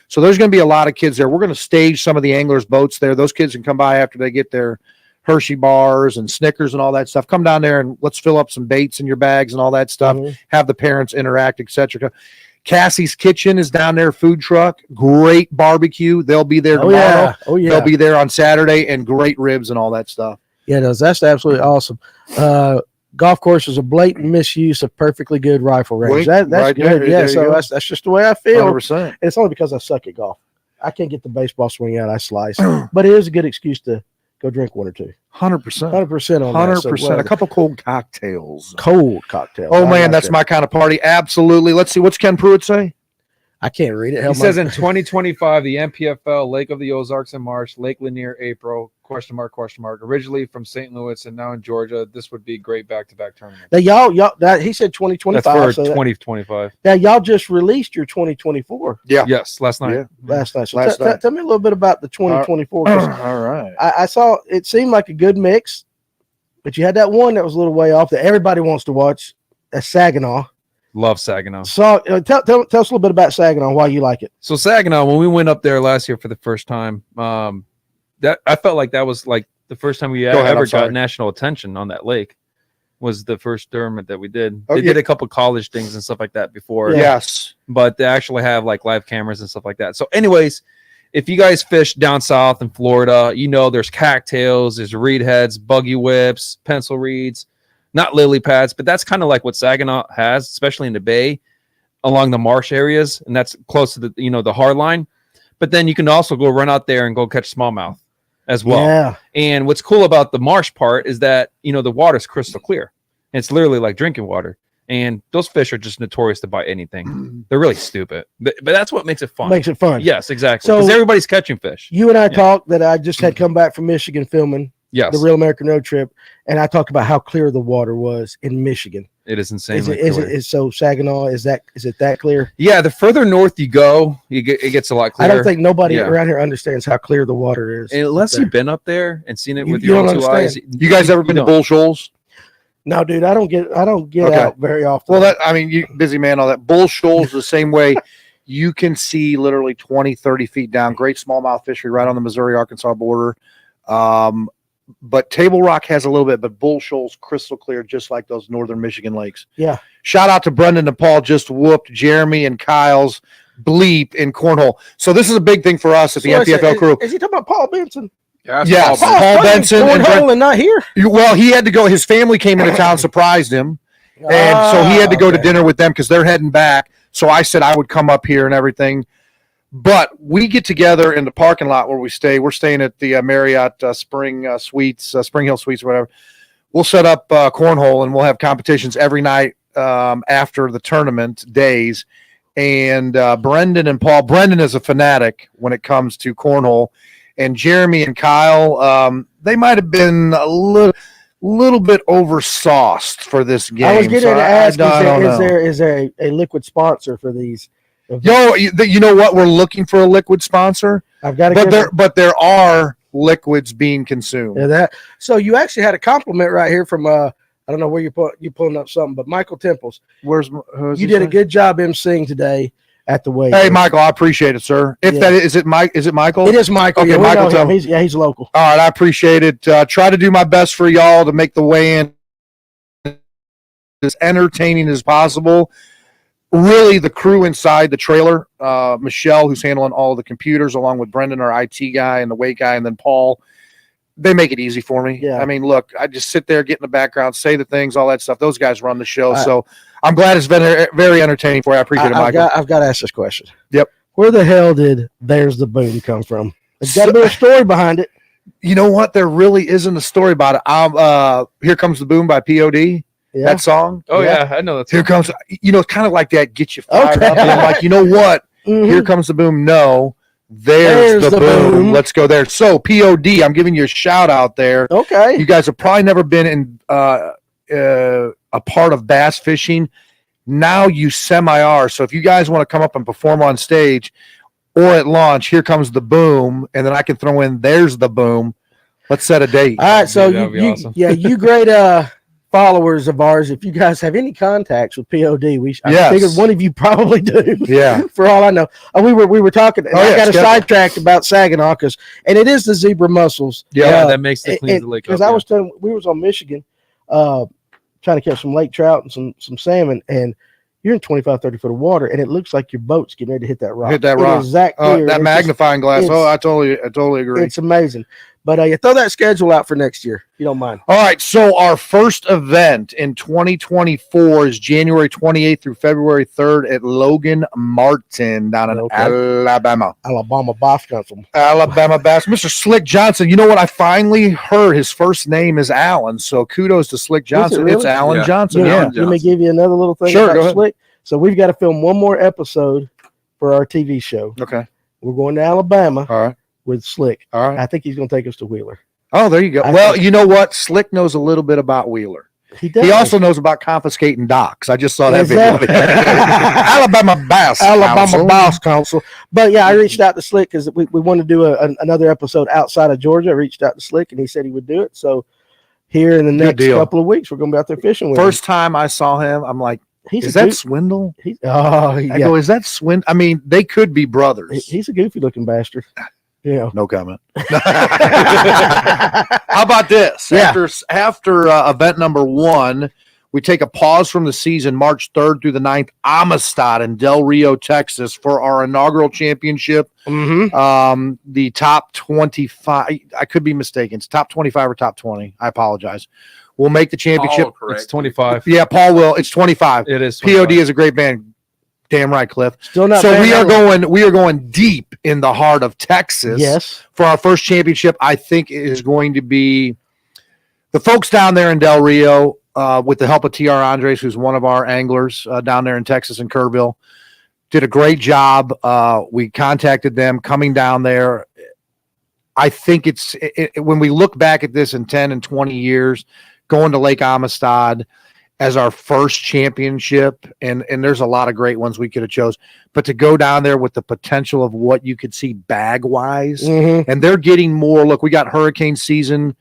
So there's going to be a lot of kids there. We're going to stage some of the anglers' boats there. Those kids can come by after they get their Hershey bars and Snickers and all that stuff. Come down there and let's fill up some baits in your bags and all that stuff. Have the parents interact, etc. Cassie's Kitchen is down there, food truck, great barbecue. They'll be there tomorrow. They'll be there on Saturday, and great ribs and all that stuff. Yeah, that's absolutely awesome. Golf course is a blatant misuse of perfectly good rifle range. That's right good. There, so that's just the way I feel. 100%. And it's only because I suck at golf. I can't get the baseball swing out. I slice. But it is a good excuse to go drink one or two. 100%. 100% on 100%. So, a couple cold cocktails. Cold cocktails. Oh, man, that's my kind of party. Absolutely. Let's see. What's Ken Pruitt say? I can't read it. He says in 2025, the NPFL Lake of the Ozarks in March, Lake Lanier April, ? Originally from St. Louis and now in Georgia, this would be great back-to-back tournament. Now, y'all, he said 2025. That's for 2025. Now, y'all just released your 2024. Yeah. Yes, last night. Yeah. Last night. So tell me a little bit about the 2024. All right. I saw it seemed like a good mix, but you had that one that was a little way off that everybody wants to watch. That's Saginaw. Love Saginaw. So tell us a little bit about Saginaw, why you like it. So Saginaw, when we went up there last year for the first time, that I felt like that was like the first time we ever got national attention on that lake. Was the first tournament that we did. They did a couple college things and stuff like that before. Yes, but they actually have like live cameras and stuff like that. So, anyways, if you guys fish down south in Florida, there's cattails, there's reed heads, buggy whips, pencil reeds. Not lily pads, but that's kind of like what Saginaw has, especially in the bay along the marsh areas. And that's close to the hard line. But then you can also go run out there and go catch smallmouth as well. Yeah. And what's cool about the marsh part is that, the water's crystal clear. It's literally like drinking water. And those fish are just notorious to bite anything. They're really stupid. But that's what makes it fun. Makes it fun. Yes, exactly. Because everybody's catching fish. You and I talked that I just had come back from Michigan filming. Yes. The Real American Road Trip, and I talked about how clear the water was in Michigan. It is insanely clear. So Saginaw, is it that clear? Yeah, the further north you go, it gets a lot clearer. I don't think nobody around here understands how clear the water is. And unless you've been up there and seen it with your own 2 eyes. You guys ever been to Bull Shoals? No, dude, I don't get out very often. Well, you busy man, all that. Bull Shoals the same way. You can see literally 20, 30 feet down. Great smallmouth fishery right on the Missouri-Arkansas border. But Table Rock has a little bit, but Bull Shoals crystal clear, just like those northern Michigan lakes. Yeah. Shout out to Brendan and Paul, just whooped Jeremy and Kyle's bleep in Cornhole. So this is a big thing for us at the NPFL crew. Is he talking about Paul Benson? Yeah, Paul Benson. Cornhole and not here? Well, he had to go. His family came into town, surprised him. And so he had to go to dinner with them because they're heading back. So I said I would come up here and everything. But we get together in the parking lot where we stay. We're staying at the Marriott Spring Hill Suites, or whatever. We'll set up cornhole, and we'll have competitions every night after the tournament days. And Brendan and Paul, Brendan is a fanatic when it comes to cornhole. And Jeremy and Kyle, they might have been a little bit oversauced for this game. I was getting to ask, is there a liquid sponsor for these? Yo, you know what? We're looking for a liquid sponsor. I've got to, but there are liquids being consumed. Yeah, so you actually had a compliment right here from I don't know where you pulling up something, but Michael Temples. You did a good job emceeing today at the weigh. Hey, Michael, I appreciate it, sir. If that is it, Mike? Is it Michael? It is Michael. Okay, yeah, Michael. He's local. All right, I appreciate it. Try to do my best for y'all to make the weigh-in as entertaining as possible. Really, the crew inside the trailer, Michelle, who's handling all the computers, along with Brendan, our IT guy, and the weight guy, and then Paul, they make it easy for me. Yeah. I mean, look, I just sit there, get in the background, say the things, all that stuff. Those guys run the show, so I'm glad it's been very entertaining for you. I appreciate it, Michael. I've got to ask this question. Yep. Where the hell did "There's the Boom" come from? There's got to be a story behind it. You know what? There really isn't a story about it. Here Comes the Boom by POD. Yeah. That song. Oh yeah, I know that. Here comes. It's kind of like that. Get you fired Okay. up. And I'm like, you know what? Mhm. Here Comes the Boom. No, there's the boom. boom. Let's go there. So POD, I'm giving you a shout out there. Okay. You guys have probably never been in a part of bass fishing. Now you semi are. So if you guys want to come up and perform on stage or at launch, Here Comes the Boom, and then I can throw in There's the Boom. Let's set a date. All right. So That'd be awesome. you great followers of ours. If you guys have any contacts with POD, I Yes. figured one of you probably do. Yeah. For all I know, we were talking. And I got sidetracked about Saginaw and it is the zebra mussels. Yeah, that makes the cleans the lake up. Because I was telling, we was on Michigan, trying to catch some lake trout and some salmon, and you're in 25, 30 foot of water, and it looks like your boat's getting ready to hit that rock. Hit that It rock. is that clear. That It's magnifying glass. it's- I totally agree. It's amazing. But you throw that schedule out for next year, if you don't mind. All right, so our first event in 2024 is January 28th through February 3rd at Logan Martin down in Alabama. Alabama Bass Council. Alabama Bass. Mr. Slick Johnson. You know what? I finally heard his first name is Alan, so kudos to Slick Johnson. really? It's Alan Yeah. Johnson. Yeah. Yeah. Let me give you another little thing Sure, go about ahead. Slick. So we've got to film one more episode for our TV show. Okay. We're going to Alabama All right. with Slick. All right. I think he's going to take us to Wheeler. Oh, there you go. Well, you know what? Slick knows a little bit about Wheeler. He does. He also knows about confiscating docks. I just saw that Is that- video. Alabama Bass Council. Bass Council. But yeah, I reached out to Slick because we want to do another episode outside of Georgia. I reached out to Slick and he said he would do it. So here in the next deal. couple of weeks, we're going to be out there fishing with First time I saw him, I'm like, him. is that Swindle? Oh, I yeah. go, is that Swindle? I mean, they could be brothers. He's a goofy looking bastard. Yeah. No comment. How about this? Yeah. After event number 1, we take a pause from the season, March 3rd through the 9th, Amistad in Del Rio, Texas, for our inaugural championship. Mm-hmm. The top 25, I could be mistaken. It's top 25 or top 20. I apologize. We'll make the championship. Correct. It's 25. Yeah, Paul will. It's 25. It is. POD 25. is a great band. Damn right, Cliff. Still not. So bad. we are going deep in the heart of Texas. Yes. For our first championship. I think it is going to be the folks down there in Del Rio, with the help of TR Andres, who's one of our anglers down there in Texas and Kerrville, did a great job. We contacted them coming down there. I think when we look back at this in 10 and 20 years, going to Lake Amistad as our first championship, and there's a lot of great ones we could have chose, but to go down there with the potential of what you could see bag wise, and they're getting more. Look, we got hurricane season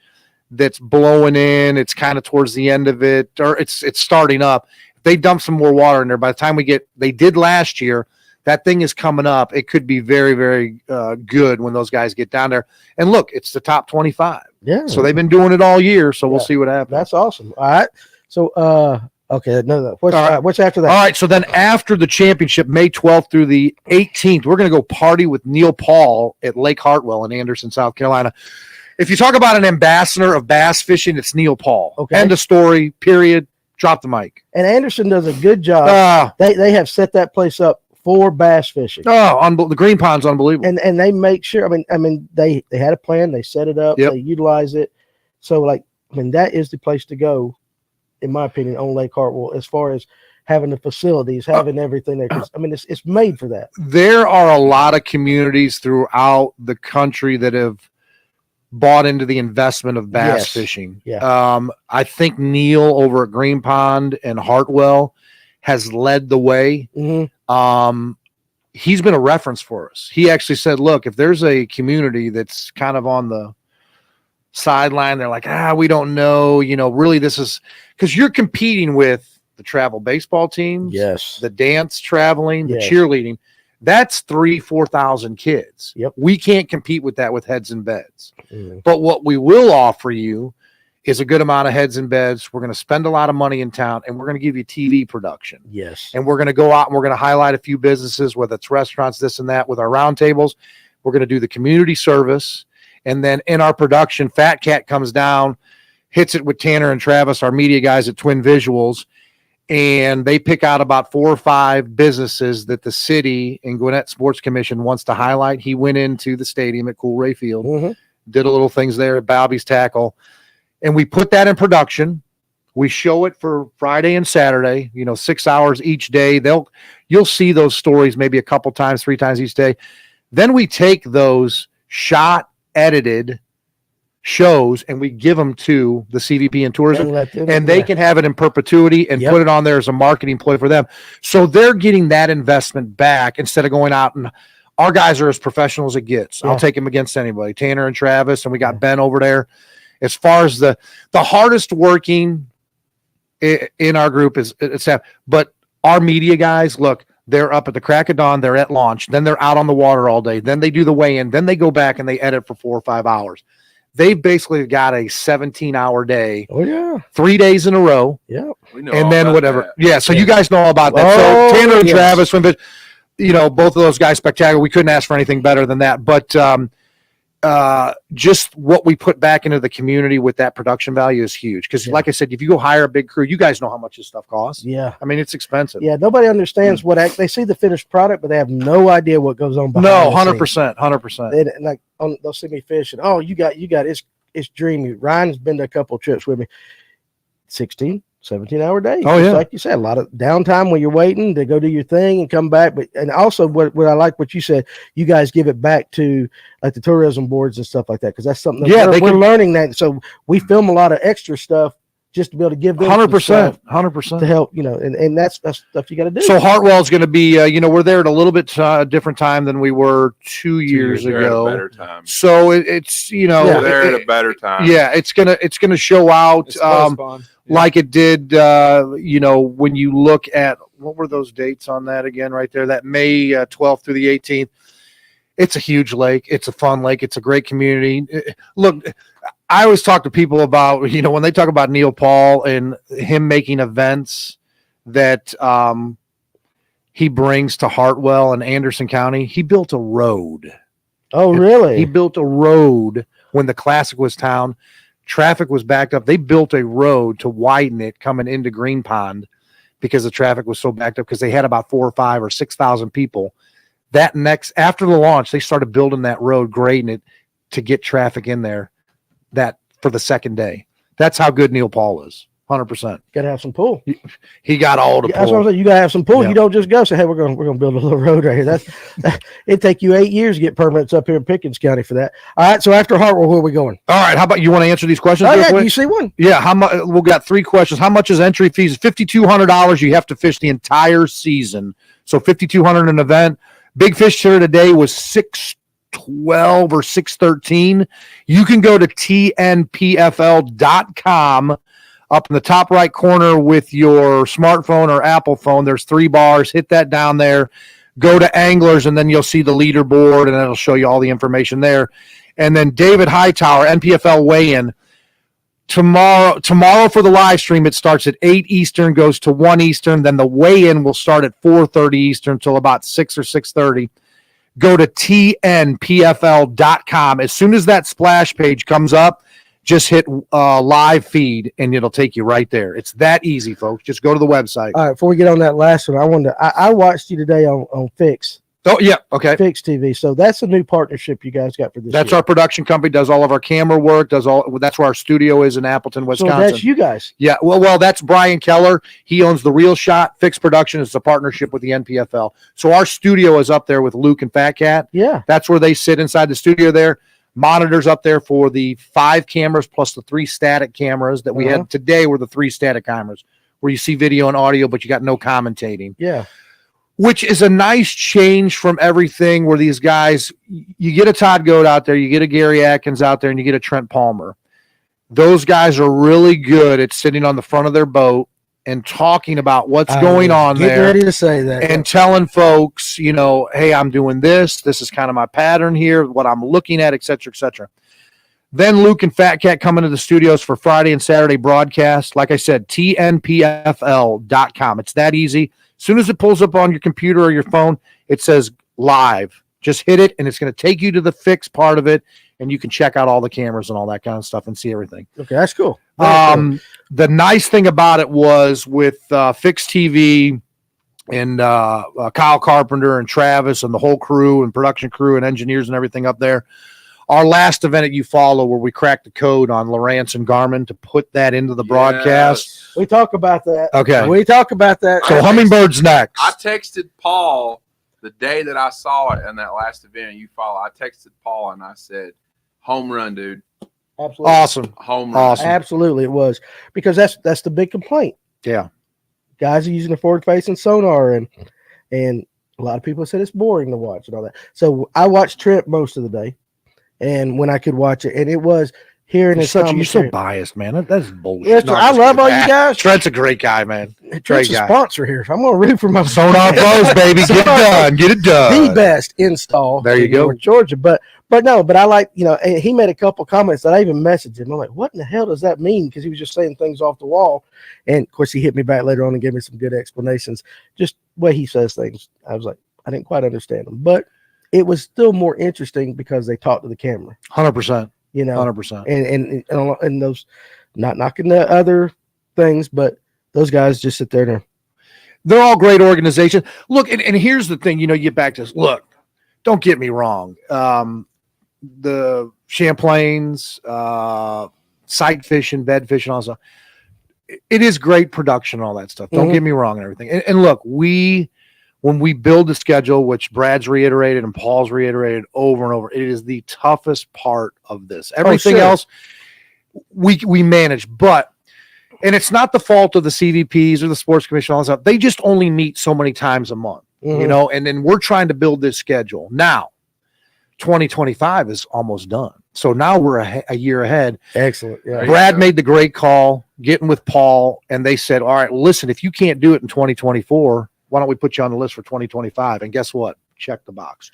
that's blowing in. It's kind of towards the end of it, or it's starting up. They dump some more water in there. By the time they did last year, that thing is coming up. It could be very, very good when those guys get down there. And look, it's the top 25. Yeah. So they've been doing it all year. So we'll see what happens. That's awesome. All right. So, okay. No. What's after that? All right. So then after the championship, May 12th through the 18th, we're going to go party with Neil Paul at Lake Hartwell in Anderson, South Carolina. If you talk about an ambassador of bass fishing, it's Neil Paul. Okay. End of story, period. Drop the mic. And Anderson does a good job. They have set that place up for bass fishing. The green pond's unbelievable. And they make sure. I mean, they had a plan. They set it up. Yep. They utilize it. So, that is the place to go, in my opinion, on Lake Hartwell, as far as having the facilities, having everything there. 'Cause, it's made for that. There are a lot of communities throughout the country that have bought into the investment of bass Yes. fishing. Yeah. I think Neil over at Green Pond and Hartwell has led the way. Mm-hmm. He's been a reference for us. He actually said, look, if there's a community that's kind of on the sideline. They're like, we don't know. Really, this is because you're competing with the travel baseball teams, Yes. the dance traveling, Yes. the cheerleading. That's 3,000-4,000 kids. Yep. We can't compete with that with heads and beds. Mm. But what we will offer you is a good amount of heads and beds. We're going to spend a lot of money in town, and we're going to give you TV production. Yes. And we're going to go out and we're going to highlight a few businesses, whether it's restaurants, this and that, with our roundtables. We're going to do the community service. And then in our production, Fat Cat comes down, hits it with Tanner and Travis, our media guys at Twin Visuals, and they pick out about 4 or 5 businesses that the city and Gwinnett Sports Commission wants to highlight. He went into the stadium at Cool Ray Field, did a little things there at Bobby's Tackle, and we put that in production. We show it for Friday and Saturday, 6 hours each day. You'll see those stories maybe a couple times, 3 times each day. Then we take those shot, edited shows and we give them to the CVP and tourism, and they can have it in perpetuity and put it on there as a marketing ploy for them. So they're getting that investment back instead of going out, and our guys are as professional as it gets. I'll take them against anybody. Tanner and Travis, and we got Ben over there. As far as the hardest working in our group is Sam, but our media guys, look, they're up at the crack of dawn, they're at launch, then they're out on the water all day, then they do the weigh-in, then they go back and they edit for 4 or 5 hours. They've basically got a 17-hour day. Oh, yeah. 3 days in a row. Yeah. And then whatever. That. Yeah, so you guys know all about that. So Tanner and Travis, both of those guys spectacular. We couldn't ask for anything better than that. But just what we put back into the community with that production value is huge. Because like I said, if you go hire a big crew, you guys know how much this stuff costs. Yeah. I mean, it's expensive. Yeah, nobody understands they see the finished product, but they have no idea what goes on behind. No, 100%, 100%. Like they'll see me fishing. Oh, you got it's dreamy. Ryan has been to a couple trips with me. 16, 17-hour days. Oh, yeah. Like you said, a lot of downtime when you're waiting to go do your thing and come back. And also what I like what you said, you guys give it back to like the tourism boards and stuff like that, because that's something that we're learning that. So we film a lot of extra stuff just to be able to give them 100% to help, and that's stuff you got to do. So Hartwell is going to be, we're there at a little bit different time than we were 2 years ago. At a better time. So it's they're at a better time. Yeah, it's gonna show out like it did. When you look at what were those dates on that again, right there, that May 12th through the 18th. It's a huge lake. It's a fun lake. It's a great community. Look, I always talk to people about, when they talk about Neil Paul and him making events that he brings to Hartwell and Anderson County. He built a road. Oh, really? He built a road when the Classic was town. Traffic was backed up. They built a road to widen it coming into Green Pond because the traffic was so backed up, because they had about 4,000 or 5,000 or 6,000 people. After the launch, they started building that road, grading it to get traffic in there for the second day. That's how good Neil Paul is. 100%. Got to have some pull. He got all the pull. That's what I'm saying. You got to have some pull. Yeah. You don't just go say, "Hey, we're going to build a little road right here." It'd take you 8 years to get permits up here in Pickens County for that. All right. So after Hartwell, where are we going? All right. How about you want to answer these questions? Oh, yeah. Do you see one? Yeah. How much? We've got 3 questions. How much is entry fees? $5,200. You have to fish the entire season. So $5,200 an event. Big fish here today was 612 or 613. You can go to tnpfl.com. Up in the top right corner with your smartphone or Apple phone, there's 3 bars. Hit that down there. Go to Anglers, and then you'll see the leaderboard, and it'll show you all the information there. And then David Hightower, NPFL weigh-in. Tomorrow for the live stream, it starts at 8 Eastern, goes to 1 Eastern. Then the weigh-in will start at 4:30 Eastern until about 6 or 6:30. Go to tnpfl.com. As soon as that splash page comes up, just hit live feed, and it'll take you right there. It's that easy, folks. Just go to the website. All right, before we get on that last one, I watched you today on Fix. Oh, yeah, okay. Fix TV. So that's a new partnership you guys got for this That's year. our production company, does all of our camera work, that's where our studio is in Appleton, Wisconsin. So that's you guys. Yeah, well, that's Brian Keller. He owns the Real Shot. Fix Production is a partnership with the NPFL. So our studio is up there with Luke and Fat Cat. Yeah. That's where they sit inside the studio there. Monitors up there for the 5 cameras plus the 3 static cameras that we had today were the 3 static cameras where you see video and audio, but you got no commentating. Yeah. Which is a nice change from everything where these guys, you get a Todd Goat out there, you get a Gary Atkins out there, and you get a Trent Palmer. those guys are really good at sitting on the front of their boat and talking about what's going on Getting there. ready to say that. And telling folks, you know, hey, I'm doing this. This is kind of my pattern here, what I'm looking at, et cetera, et cetera. Then Luke and Fat Cat come into the studios for Friday and Saturday broadcast. Like I said, tnpfl.com. It's that easy. As soon as it pulls up on your computer or your phone, it says live. Just hit it, and it's going to take you to the fixed part of it, and you can check out all the cameras and all that kind of stuff and see everything. Okay, that's cool. Cool. The nice thing about it was with Fixed TV and Kyle Carpenter and Travis and the whole crew and production crew and engineers and everything up there, our last event at You Follow, where we cracked the code on Lowrance and Garmin to put that into the broadcast. We talk about that. Okay. We talk about that. So Hummingbird's next. I texted Paul the day that I saw it in that last event at You Follow. I texted Paul and I said, home run, dude. Absolutely. Awesome. Home run. Awesome. Absolutely, it was, because that's the big complaint. Yeah. Guys are using a forward-facing sonar, and a lot of people said it's boring to watch and all that. So I watched Trent most of the day, and when I could watch it, and it was hearing his You're commentary. so biased, man. That's bullshit. Yes, No, I I'm love just all kidding. you guys. Trent's a great guy, man. Trent's a guy. sponsor here, so I'm going to root for my Sonar Pros, baby. Get it done. Get it done. the best install. There you in go. North Georgia, but I like, and he made a couple comments that I even messaged him. I'm like, what in the hell does that mean? Because he was just saying things off the wall, and of course he hit me back later on and gave me some good explanations. Just the way he says things, I was like, I didn't quite understand them, but it was still more interesting because they talked to the camera. 100%. 100%. And those, not knocking the other things, but those guys just sit there and They're all great organizations. Look, and here's the thing, you get back to this. Look, don't get me wrong. The Champlains, sight fishing, bed fishing, all that stuff. It is great production, all that stuff. Don't get me wrong and everything. And look, when we build the schedule, which Brad's reiterated and Paul's reiterated over and over, it is the toughest part of this. Everything else we manage, and it's not the fault of the CVPs or the sports commission, all that stuff. They just only meet so many times a month, and then we're trying to build this schedule. Now, 2025 is almost done. So now we're a year ahead. excellent. Yeah. Brad made the great call, getting with Paul, and they said, all right, listen, if you can't do it in 2024, why don't we put you on the list for 2025? And guess what? Check the box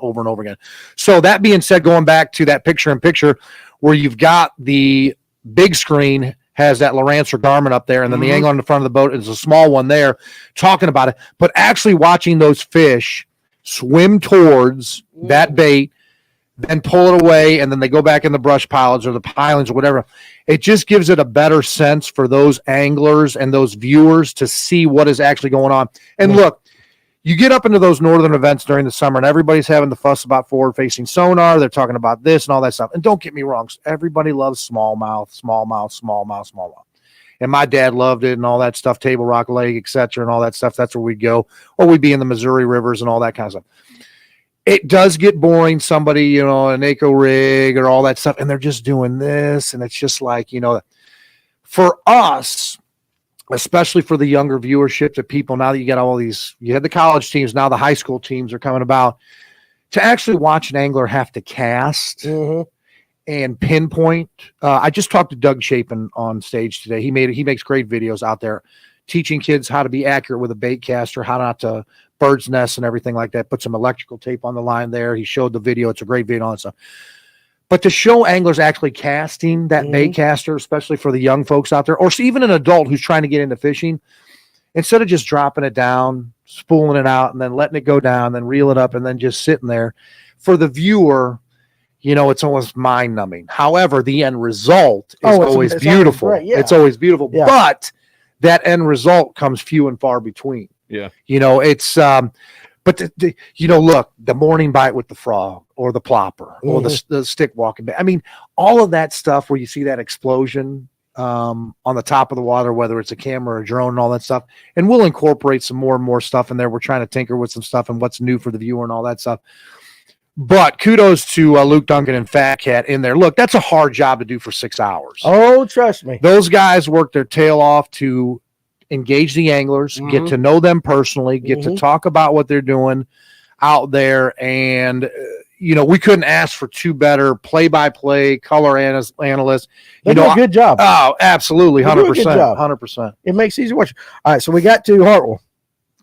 over and over again. So that being said, going back to that picture-in-picture where you've got the big screen has that Lowrance or Garmin up there, and then the angle on the front of the boat is a small one there talking about it, but actually watching those fish swim towards that bait, then pull it away, and then they go back in the brush piles or the pilings or whatever. It just gives it a better sense for those anglers and those viewers to see what is actually going on. And look, you get up into those northern events during the summer, and everybody's having the fuss about forward-facing sonar. They're talking about this and all that stuff. And don't get me wrong, everybody loves smallmouth. And my dad loved it and all that stuff, Table Rock Lake, et cetera, and all that stuff. That's where we'd go. Or we'd be in the Missouri rivers and all that kind of stuff. It does get boring, somebody, an Echo rig or all that stuff, and they're just doing this, and it's just like, for us, especially for the younger viewership, that people, now that you got all these, you had the college teams, now the high school teams are coming about, to actually watch an angler have to cast and pinpoint. I just talked to Doug Chapin on stage today. He makes great videos out there teaching kids how to be accurate with a bait caster, how not to bird's nest and everything like that. Put some electrical tape on the line there. He showed the video. It's a great video and stuff. But to show anglers actually casting that bait caster, especially for the young folks out there, or even an adult who's trying to get into fishing, instead of just dropping it down, spooling it out, and then letting it go down, then reel it up, and then just sitting there, for the viewer, it's almost mind numbing. However, the end result is always beautiful. It's always beautiful, but that end result comes few and far between. Yeah. It's, but look, the morning bite with the frog or the plopper or the stick walking back. I mean, all of that stuff where you see that explosion on the top of the water, whether it's a camera or a drone and all that stuff. And we'll incorporate some more and more stuff in there. We're trying to tinker with some stuff and what's new for the viewer and all that stuff. But kudos to Luke Duncan and Fat Cat in there. Look, that's a hard job to do for 6 hours. Oh, trust me. Those guys work their tail off to engage the anglers, get to know them personally, get to talk about what they're doing out there. And, we couldn't ask for two better play-by-play color analysts. They do a good job. Oh, absolutely, They do a good 100%, job. 100%. It makes it easy to watch. All right, so we got to Hartwell.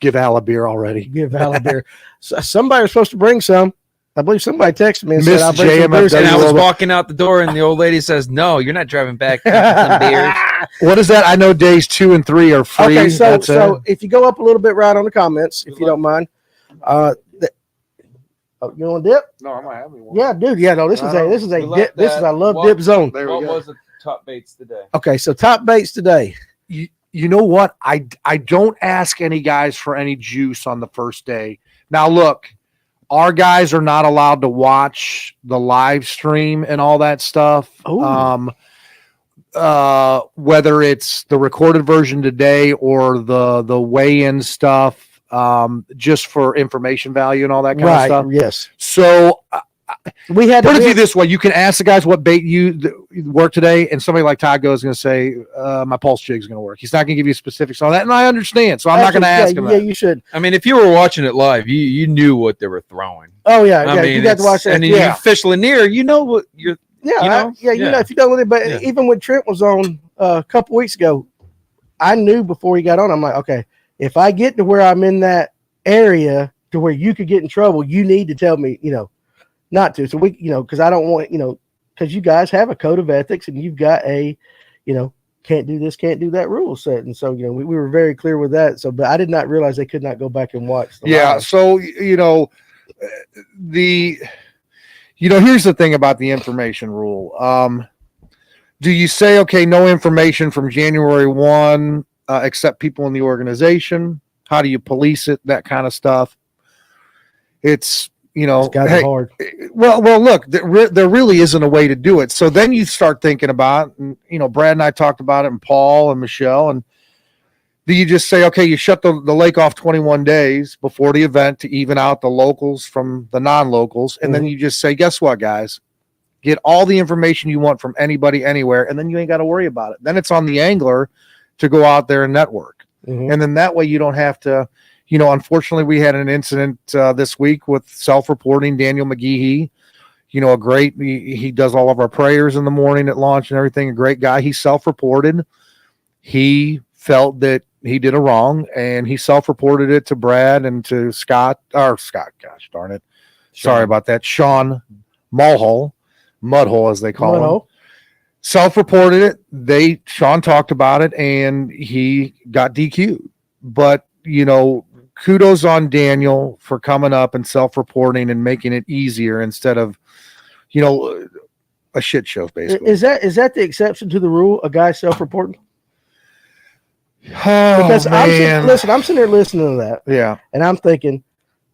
Give Al a beer already. Give Al a beer. So somebody was supposed to bring some. I believe somebody texted me and Miss said, I'll bring some JMFW. beers. And I was walking out the door, and the old lady says, "No, you're not driving back. Some beers." What is that? I know days 2 and 3 are free. Okay, so That's it. if you go up a little bit right on the comments, if you don't mind. You want to dip? No, I might have one. Yeah, dude. Yeah, no, this is a We dip. love This is that. I love What- dip zone. There we What go. was the top baits today? Okay, so top baits today. You know what? I don't ask any guys for any juice on the first day. Now, look, our guys are not allowed to watch the live stream and all that stuff. Ooh. Whether it's the recorded version today or the weigh-in stuff, just for information value and all that kind of stuff. Yes. So We had put it to to you this way: you can ask the guys what bait you work today, and somebody like Todd is going to say, "My pulse jig is going to work." He's not going to give you specifics on that, and I understand. So I'm not going to ask him. Yeah, you should. I mean, if you were watching it live, you knew what they were throwing. Oh yeah, I yeah. mean, You got to watch that. And then Yeah. you fish Lanier, you know what you're. Yeah, you know? you know, if you don't, but Yeah. even when Trent was on a couple weeks ago, I knew before he got on, I'm like, okay, if I get to where I'm in that area to where you could get in trouble, you need to tell me, not to. So we, because I don't want, because you guys have a code of ethics and you've got a, can't do this, can't do that rule set. And so, we were very clear with that. So, but I did not realize they could not go back and watch. Yeah. Live. So, here's the thing about the information rule. Do you say, okay, no information from January 1, except people in the organization? How do you police it? That kind of stuff. It's Guys are hard. Well, look, there really isn't a way to do it. So then you start thinking about, Brad and I talked about it, and Paul and Michelle, and do you just say, okay, you shut the lake off 21 days before the event to even out the locals from the non-locals, and then you just say, guess what, guys? Get all the information you want from anybody, anywhere, and then you ain't got to worry about it. Then it's on the angler to go out there and network. And then that way you don't have to, unfortunately we had an incident this week with self-reporting Daniel McGehee, a great, he does all of our prayers in the morning at launch and everything. A great guy. He self-reported. He felt that he did a wrong and he self-reported it to Brad and to Scott, gosh darn it. Sorry about that. Sean Mudhole, as they call him. Self-reported it. Sean talked about it and he got DQ'd. But, kudos on Daniel for coming up and self-reporting and making it easier instead of, a shit show, basically. Is that the exception to the rule? A guy self-reporting? Oh, Because I'm man. sitting there listening to that, Yeah. and I'm thinking,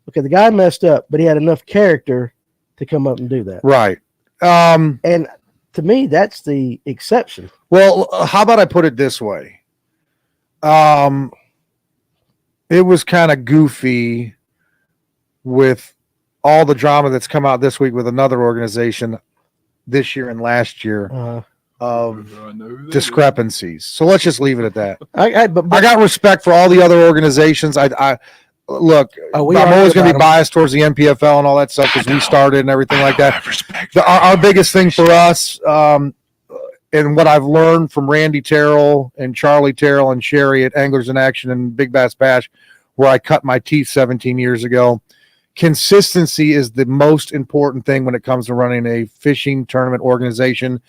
okay, the guy messed up, but he had enough character to come up and do that. Right. And to me, that's the exception. Well, how about I put it this way? It was kind of goofy with all the drama that's come out this week with another organization this year and last year of discrepancies. So let's just leave it at that. I got respect for all the other organizations. I look, I'm always going to be biased towards the NPFL and all that stuff because we started and everything like that. Our biggest thing for us, and what I've learned from Randy Terrell and Charlie Terrell and Sherry at Anglers in Action and Big Bass Bash, where I cut my teeth 17 years ago, consistency is the most important thing when it comes to running a fishing tournament organization,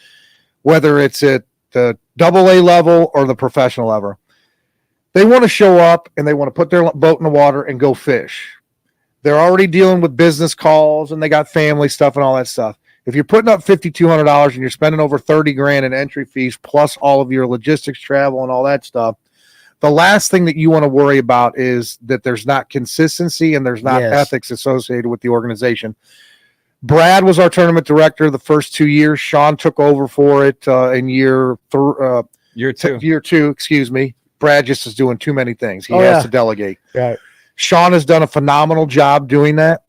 whether it's at the AA level or the professional level. They want to show up and they want to put their boat in the water and go fish. They're already dealing with business calls and they got family stuff and all that stuff. If you're putting up $5,200 and you're spending over $30,000 in entry fees, plus all of your logistics, travel, and all that stuff, the last thing that you want to worry about is that there's not consistency and there's not ethics associated with the organization. Brad was our tournament director the first 2 years. Sean took over for it in year two. Excuse me. Brad just is doing too many things. He has to delegate. Right. Sean has done a phenomenal job doing that.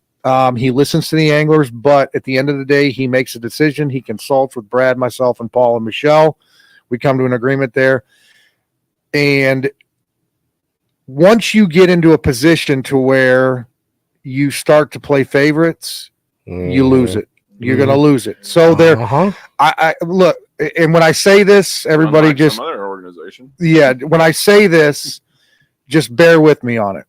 He listens to the anglers, but at the end of the day, he makes a decision. He consults with Brad, myself, and Paul and Michelle. We come to an agreement there. And once you get into a position to where you start to play favorites, you lose it. You're going to lose it. So there, I look, and when I say this, everybody Unlike just, some other organization. yeah, when I say this, just bear with me on it.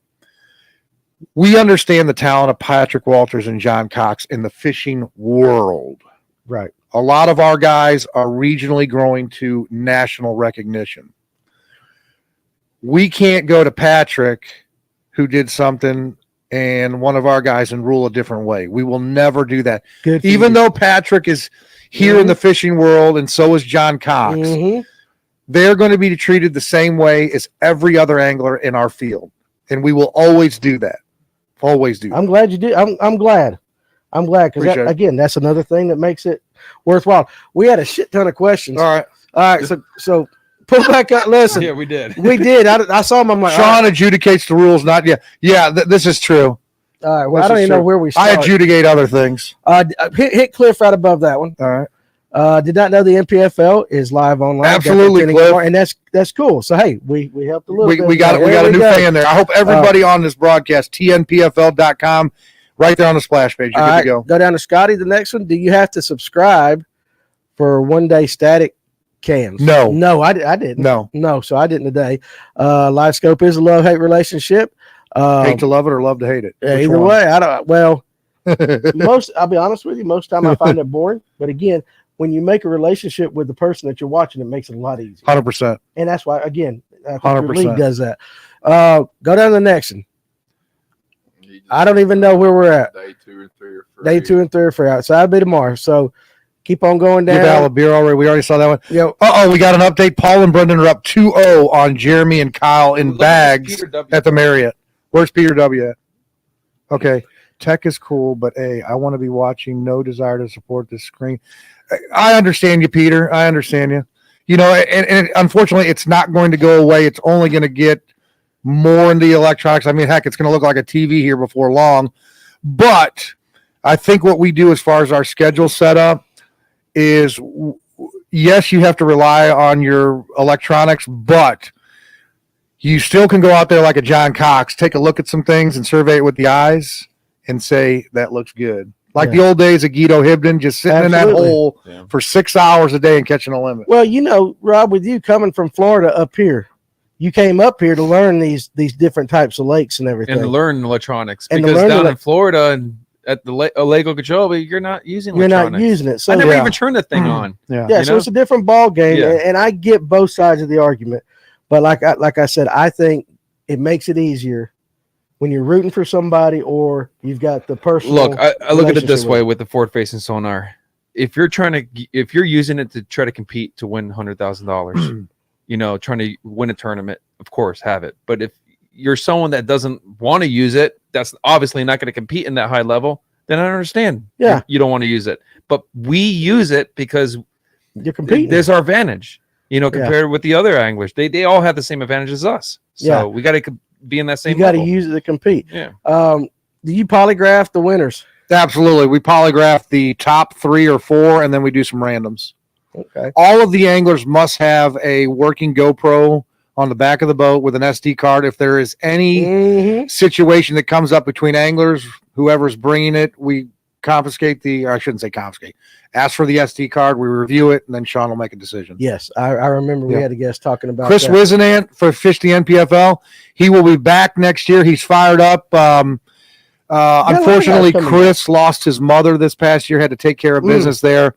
We understand the talent of Patrick Walters and John Cox in the fishing world. Right. A lot of our guys are regionally growing to national recognition. We can't go to Patrick, who did something, and one of our guys and rule a different way. We will never do that. Even though Patrick is here in the fishing world, and so is John Cox, they're going to be treated the same way as every other angler in our field. And we will always do that. Always do that. I'm glad you did. I'm glad. I'm glad because again, that's another thing that makes it worthwhile. We had a shit ton of questions. All right. So pull back up. Listen. Yeah, we did. We did. I saw him. I'm like, Sean adjudicates the rules, not yet. Yeah, this is true. All right. Well, I don't even know where we started. I adjudicate other things. Hit Cliff right above that one. All right. Did not know the NPFL is live online. Absolutely, Cliff. And that's cool. So hey, we helped a little bit. We got a new fan there. I hope everybody on this broadcast, tnpfl.com, right there on the splash page. You're good to go. Go down to Scotty. The next one. Do you have to subscribe for 1 day static cams? No, I didn't. No. So I didn't today. Live scope is a love-hate relationship. Hate to love it or love to hate it. Either way, I don't. Well, I'll be honest with you. Most time I find it boring. But again, when you make a relationship with the person that you're watching, it makes it a lot easier. 100%. And that's why, again, I think 100%. your league does that. Go down to the next one. I don't even know where we're at. Day 2 and 3 are free. Day 2 and 3 are free. So that'll be tomorrow. So keep on going down. Give Al a beer already. We already saw that one. We got an update. Paul and Brendan are up 2-0 on Jeremy and Kyle in bags at the Marriott. Where's Peter W at? Okay. Tech is cool, but I want to be watching. No desire to support this screen. I understand you, Peter. I understand you. You know, and unfortunately, it's not going to go away. It's only going to get more in the electronics. I mean, heck, it's going to look like a TV here before long. But I think what we do as far as our schedule setup is, yes, you have to rely on your electronics, but you still can go out there like a John Cox, take a look at some things and survey it with the eyes and say, that looks good. Like the old days of Guido Hibden, just sitting in that hole for 6 hours a day and catching a limit. Well, you know, Rob, with you coming from Florida up here, you came up here to learn these different types of lakes and everything. And to learn electronics. And because down in Florida and at the Lake Okeechobee, you're not using electronics. You're not using it. So I never even turned that thing on. So it's a different ball game. And I get both sides of the argument. But like I said, I think it makes it easier when you're rooting for somebody or you've got the personal. Look, I look at it this way with the forward-facing sonar. If you're using it to try to compete to win $100,000, you know, trying to win a tournament, of course, have it. But if you're someone that doesn't want to use it, that's obviously not going to compete in that high level, then I understand. Yeah, you don't want to use it. But we use it because you're competing. There's our advantage. You know, compared with the other anglers, they all have the same advantage as us. So we got to be in that same. You got to use it to compete. Yeah. Do you polygraph the winners? Absolutely. We polygraph the top 3 or 4, and then we do some randoms. Okay. All of the anglers must have a working GoPro on the back of the boat with an SD card. If there is any situation that comes up between anglers, whoever's bringing it, we confiscate I shouldn't say confiscate. Ask for the SD card, we review it, and then Sean will make a decision. Yes, I remember we had a guest talking about Chris Wisenant for Fish the NPFL. He will be back next year. He's fired up. Unfortunately, Chris lost his mother this past year, had to take care of business there.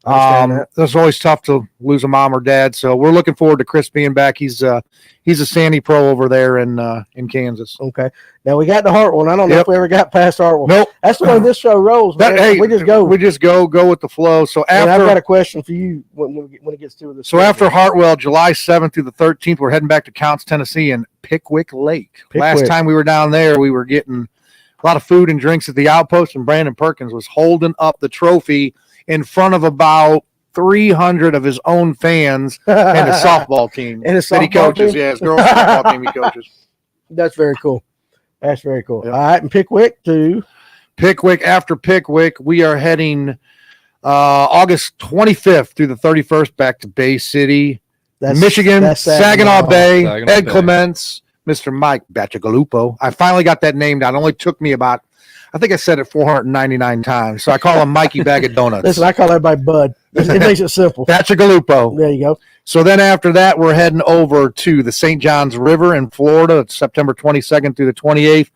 It's always tough to lose a mom or dad. So we're looking forward to Chris being back. He's a Sandy pro over there in Kansas. Okay. Now we got the Hartwell. I don't know if we ever got past Hartwell. Nope. That's the way this show rolls. Man. We just go with the flow. So after, I've got a question for you when it gets to this. So after Hartwell, July 7th through the 13th, we're heading back to Counce, Tennessee, and Pickwick Lake. Last time we were down there, we were getting a lot of food and drinks at the outpost, and Brandon Perkins was holding up the trophy in front of about 300 of his own fans and a softball team that he coaches. Yeah, his girls softball team he coaches. That's very cool. That's very cool. Yep. All right, and Pickwick to Pickwick. After Pickwick, we are heading August 25th through the 31st back to Bay City, Michigan, Saginaw Bay, Ed Clements, Mr. Mike Bacigalupo. I finally got that name down. It only took me about I think I said it 499 times. So I call him Mikey Bag of Donuts. Listen, I call everybody Bud. It makes it simple. Patrick Galupo. There you go. So then after that, we're heading over to the St. Johns River in Florida. It's September 22nd through the 28th.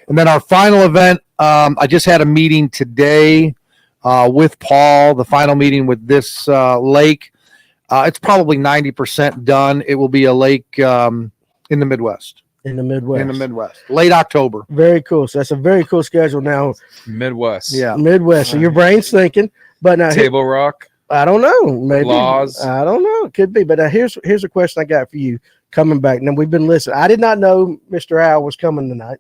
And then our final event, I just had a meeting today with Paul, the final meeting with this lake. It's probably 90% done. It will be a lake in the Midwest. In the Midwest. Late October. Very cool. So that's a very cool schedule now. Midwest. Yeah. Midwest. So your brain's thinking. But now Table Rock. I don't know. Maybe. Laws. I don't know. It could be. But here's a question I got for you coming back. Now, we've been listening. I did not know Mr. Al was coming tonight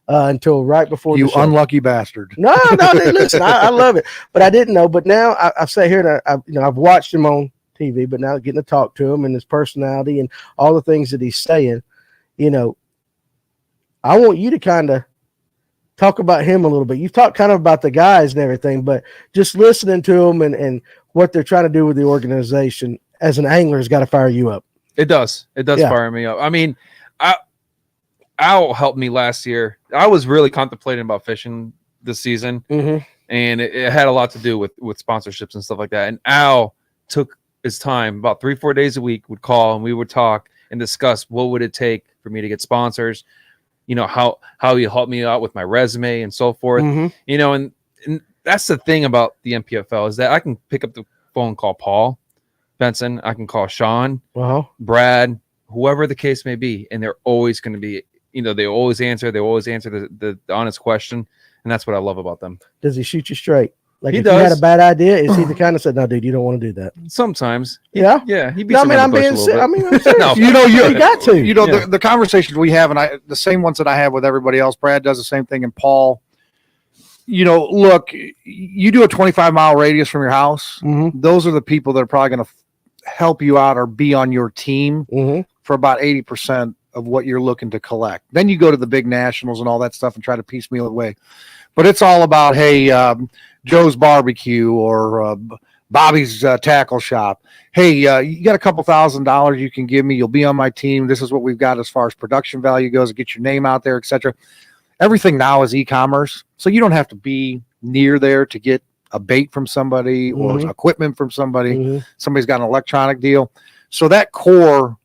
until right before You the show. unlucky bastard. No, listen, I love it. But I didn't know. But now I've sat here and I've watched him on TV, but now getting to talk to him and his personality and all the things that he's saying, I want you to kind of talk about him a little bit. You've talked kind of about the guys and everything, but just listening to them and what they're trying to do with the organization as an angler has got to fire you up. It does. It does fire me up. I mean, Al helped me last year. I was really contemplating about fishing this season, and it had a lot to do with sponsorships and stuff like that. And Al took his time, about 3-4 days a week, would call and we would talk and discuss what would it take for me to get sponsors, how he helped me out with my resume and so forth, and that's the thing about the NPFL is that I can pick up the phone, call Paul Benson, I can call Sean, Brad, whoever the case may be, and they're always going to be, they always answer the honest question, and that's what I love about them. Does he shoot you straight? Like He if does. you had a bad idea, is he the kind of said, "No, dude, you don't want to do that"? Sometimes, Yeah. he beats No, I me mean, on I'm the bush being a little serious. bit. I mean, I'm serious. No. You got to. Yeah. The conversations we have, and the same ones that I have with everybody else. Brad does the same thing, and Paul. Look, you do a 25-mile radius from your house. Those are the people that are probably going to help you out or be on your team for about 80% of what you're looking to collect. Then you go to the big nationals and all that stuff and try to piecemeal it away. But it's all about, hey, Joe's Barbecue or Bobby's Tackle Shop. Hey, you got a couple $1,000 you can give me. You'll be on my team. This is what we've got as far as production value goes. Get your name out there, etc. Everything now is e-commerce, so you don't have to be near there to get a bait from somebody or equipment from somebody. Somebody's got an electronic deal. So that core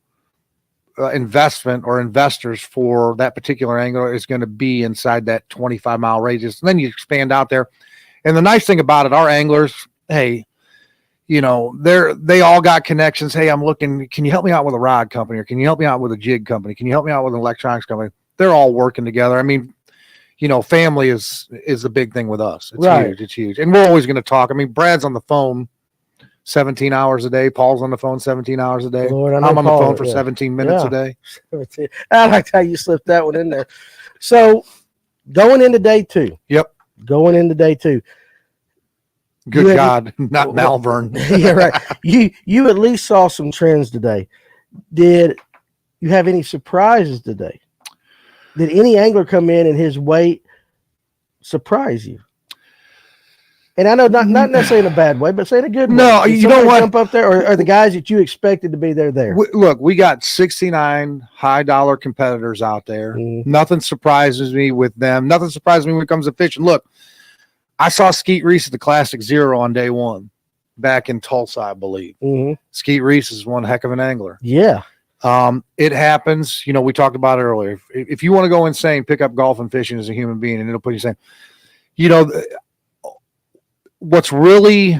investment or investors for that particular angler is going to be inside that 25-mile radius. And then you expand out there. And the nice thing about it, our anglers, hey, they all got connections. Hey, I'm looking, can you help me out with a rod company? Or can you help me out with a jig company? Can you help me out with an electronics company? They're all working together. I mean, family is the big thing with us. It's huge. It's huge. And we're always going to talk. I mean, Brad's on the phone 17 hours a day. Paul's on the phone 17 hours a day. Lord, I'm on the phone for 17 minutes a day. I liked how you slipped that one in there. So going into day 2. Yep. Going into day 2. Good God, not Malvern. Yeah, right. You at least saw some trends today. Did you have any surprises today? Did any angler come in and his weight surprise you? And I know not necessarily in a bad way, but say in a good way. No, Did you know what? jump up there, or are the guys that you expected to be there? Look, we got 69 high-dollar competitors out there. Nothing surprises me with them. Nothing surprises me when it comes to fishing. Look, I saw Skeet Reese at the Classic Zero on day 1 back in Tulsa, I believe. Skeet Reese is one heck of an angler. Yeah. It happens. We talked about it earlier. If you want to go insane, pick up golf and fishing as a human being, and it'll put you insane. What's really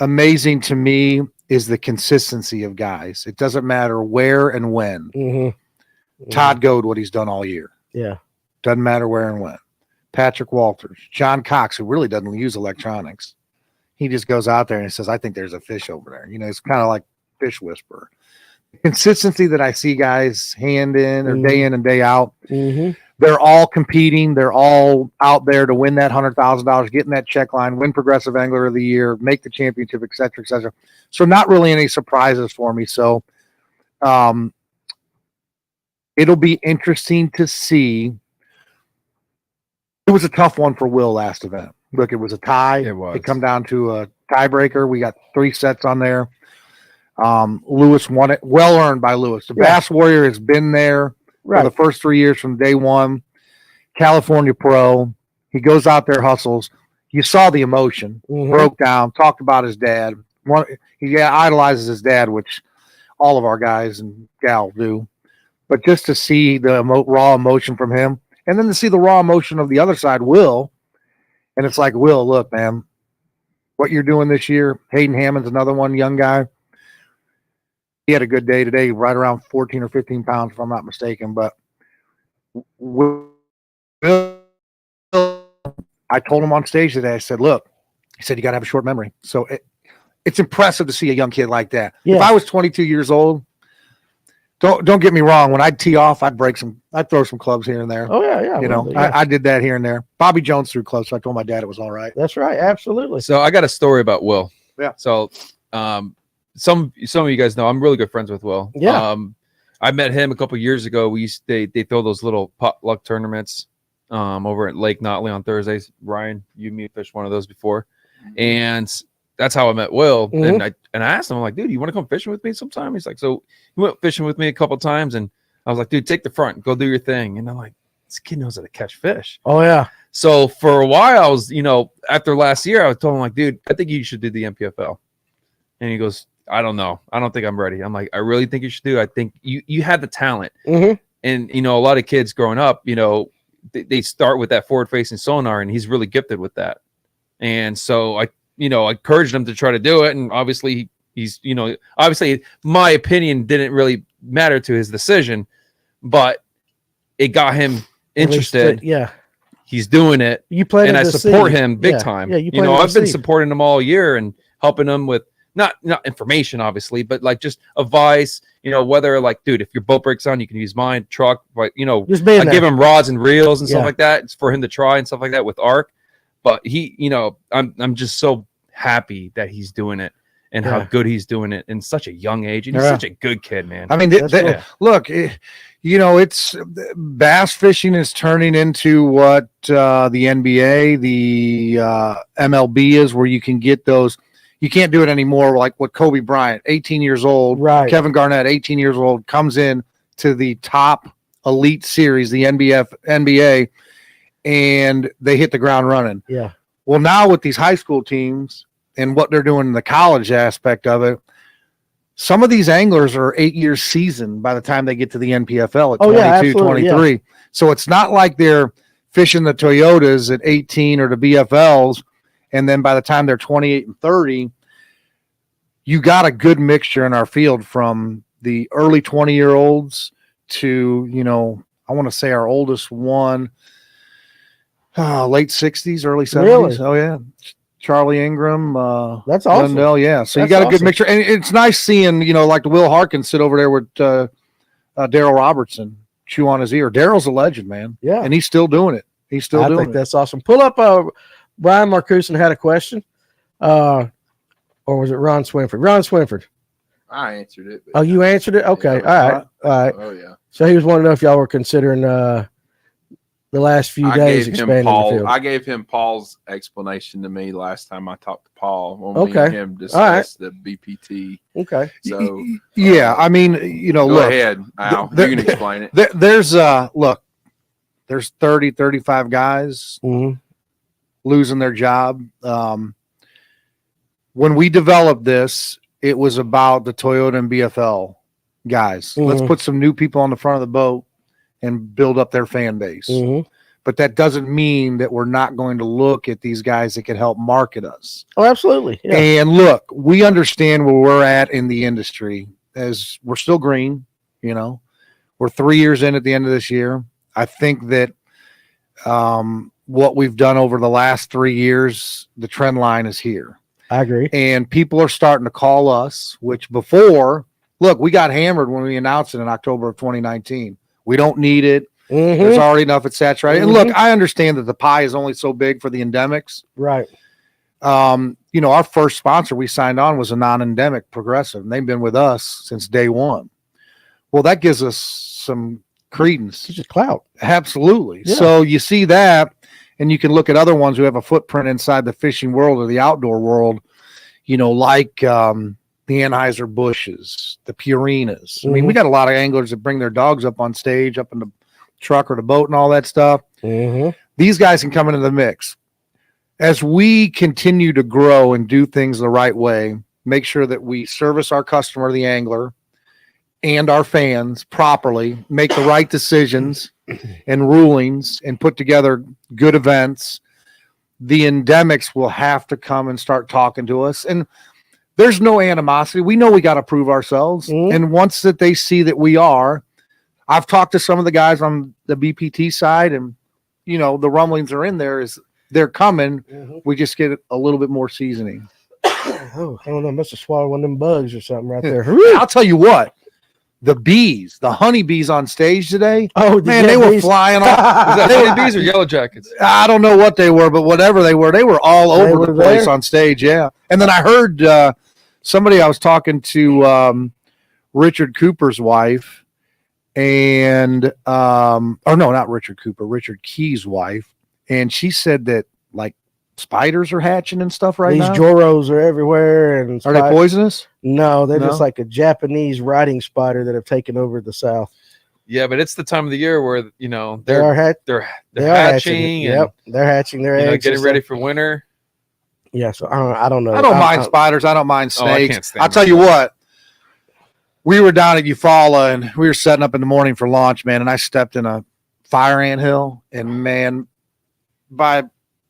amazing to me is the consistency of guys. It doesn't matter where and when. Todd Goad, what he's done all year. Yeah. Doesn't matter where and when. Patrick Walters, John Cox, who really doesn't use electronics. He just goes out there and he says, I think there's a fish over there. It's kind of like fish whisperer. The consistency that I see guys hand in or day in and day out. They're all competing. They're all out there to win that $100,000, get in that check line, win Progressive Angler of the Year, make the championship, et cetera, et cetera. So not really any surprises for me. So it'll be interesting to see. It was a tough one for Will last event. Look, it was a tie. It was. It come down to a tiebreaker. We got 3 sets on there. Lewis won it. Well earned by Lewis. The Bass Warrior has been there for the first 3 years from day 1. California Pro. He goes out there, hustles. You saw the emotion, broke down, talked about his dad. He idolizes his dad, which all of our guys and gals do. But just to see the raw emotion from him, and then to see the raw emotion of the other side, Will, and it's like, Will, look, man, what you're doing this year, Hayden Hammond's another one, young guy. He had a good day today, right around 14 or 15 pounds, if I'm not mistaken. But Will, I told him on stage today, I said, look, he said, you got to have a short memory. So it's impressive to see a young kid like that. Yeah. If I was 22 years old, don't get me wrong. When I'd tee off, I'd throw some clubs here and there. Oh yeah. You know, I did that here and there. Bobby Jones threw clubs, so I told my dad it was all right. That's right. Absolutely. So I got a story about Will. Yeah. So some of you guys know I'm really good friends with Will. Yeah. I met him a couple years ago. They throw those little potluck tournaments over at Lake Lanier on Thursdays. Ryan, you and me fished one of those before, and that's how I met Will. And I asked him, I'm like, dude, you want to come fishing with me sometime? He's like, so he went fishing with me a couple times, and I was like, dude, take the front, go do your thing. And I'm like, this kid knows how to catch fish. Oh yeah. So for a while, I was, after last year, I told him like, dude, I think you should do the NPFL. And he goes, I don't know. I don't think I'm ready. I'm like, I really think you should do. I think you had the talent. And a lot of kids growing up, they start with that forward facing sonar, and he's really gifted with that. And so I encouraged him to try to do it. And obviously he's, obviously my opinion didn't really matter to his decision, but it got him interested. Yeah. He's doing it. You played, and I support him big time. Yeah, I've been supporting him all year and helping him with not information, obviously, but like just advice, whether like, dude, if your boat breaks down, you can use mine, truck, but I give him rods and reels and stuff like that. It's for him to try and stuff like that with ARC. But he, I'm just so happy that he's doing it and how good he's doing it in such a young age. And he's such a good kid, man. I mean, look, it's bass fishing is turning into what the NBA, the MLB is, where you can get those. You can't do it anymore like what Kobe Bryant, 18 years old, right? Kevin Garnett, 18 years old, comes in to the top elite series, the NBA, and they hit the ground running. Yeah. Well, now with these high school teams and what they're doing in the college aspect of it, some of these anglers are 8 years seasoned by the time they get to the NPFL at 22, 23. Yeah. So it's not like they're fishing the Toyotas at 18 or the BFLs, and then by the time they're 28 and 30, you got a good mixture in our field from the early 20-year-olds to, I want to say our oldest one, late 60s, early 70s. Really? Oh, yeah. Charlie Ingram. That's awesome. Lundell, yeah. So you got a good mixture. And it's nice seeing, like the Will Harkins sit over there with Daryl Robertson, chew on his ear. Daryl's a legend, man. Yeah. And he's still doing it. I think that's awesome. Pull up Brian Marcuson had a question. Or was it Ron Swinford? Ron Swinford. I answered it. Oh, you answered it? Okay. Yeah, All right. Oh, yeah. So he was wanting to know if y'all were considering the last few days expanding the field. I gave him Paul's explanation to me last time I talked to Paul when we and him discussed the BPT. Okay. So yeah, I mean, go look, ahead, Al. You can explain it. There's 30, 35 guys losing their job. When we developed this, it was about the Toyota and BFL guys. Let's put some new people on the front of the boat and build up their fan base. But that doesn't mean that we're not going to look at these guys that can help market us. Oh, absolutely. Yeah. And look, we understand where we're at in the industry, as we're still green. We're 3 years in at the end of this year. I think that what we've done over the last 3 years, the trend line is here. I agree. And people are starting to call us, which before, look, we got hammered when we announced it in October of 2019. We don't need it. There's already enough at saturated. And look, I understand that the pie is only so big for the endemics. Right. Our first sponsor we signed on was a non-endemic Progressive, and they've been with us since day one. Well, that gives us some credence. It's just clout. Absolutely. Yeah. So you see that, and you can look at other ones who have a footprint inside the fishing world or the outdoor world, like the Anheuser-Busch's, the Purinas. I mean, we got a lot of anglers that bring their dogs up on stage, up in the truck or the boat and all that stuff. these guys can come into the mix. As we continue to grow and do things the right way, make sure that we service our customer, the angler, and our fans properly, make the right decisions and rulings, and put together good events, the endemics will have to come and start talking to us. And there's no animosity. We know we got to prove ourselves. Mm-hmm. And once that they see that we are, I've talked to some of the guys on the BPT side, and, you know, the rumblings are in there is they're coming. Mm-hmm. We just get a little bit more seasoning. Oh, I don't know. Must have swallowed one of them bugs or something right there. I'll tell you what, the bees, the honeybees on stage today, Oh, man, they were flying off. Is that honeybees or yellow jackets? I don't know what they were, but whatever they were all They over were the place there? on stage. Yeah. And then I heard somebody, I was talking to Richard Cooper's wife, and or no, not Richard Cooper, Richard Key's wife. And she said that like spiders are hatching and stuff right These now. Joros are everywhere. And Are they poisonous? No, they're No? just like a Japanese riding spider that have taken over the South. Yeah, but it's the time of the year where, you know, They are they're they are hatching and Yep, they're hatching their you know, eggs. getting and ready stuff. for winter. Yeah, so I don't know. I don't mind spiders. I don't mind Oh, I snakes. can't stand I'll tell you what. We were down at Eufaula and we were setting up in the morning for launch, man. And I stepped in a fire ant hill, and man, by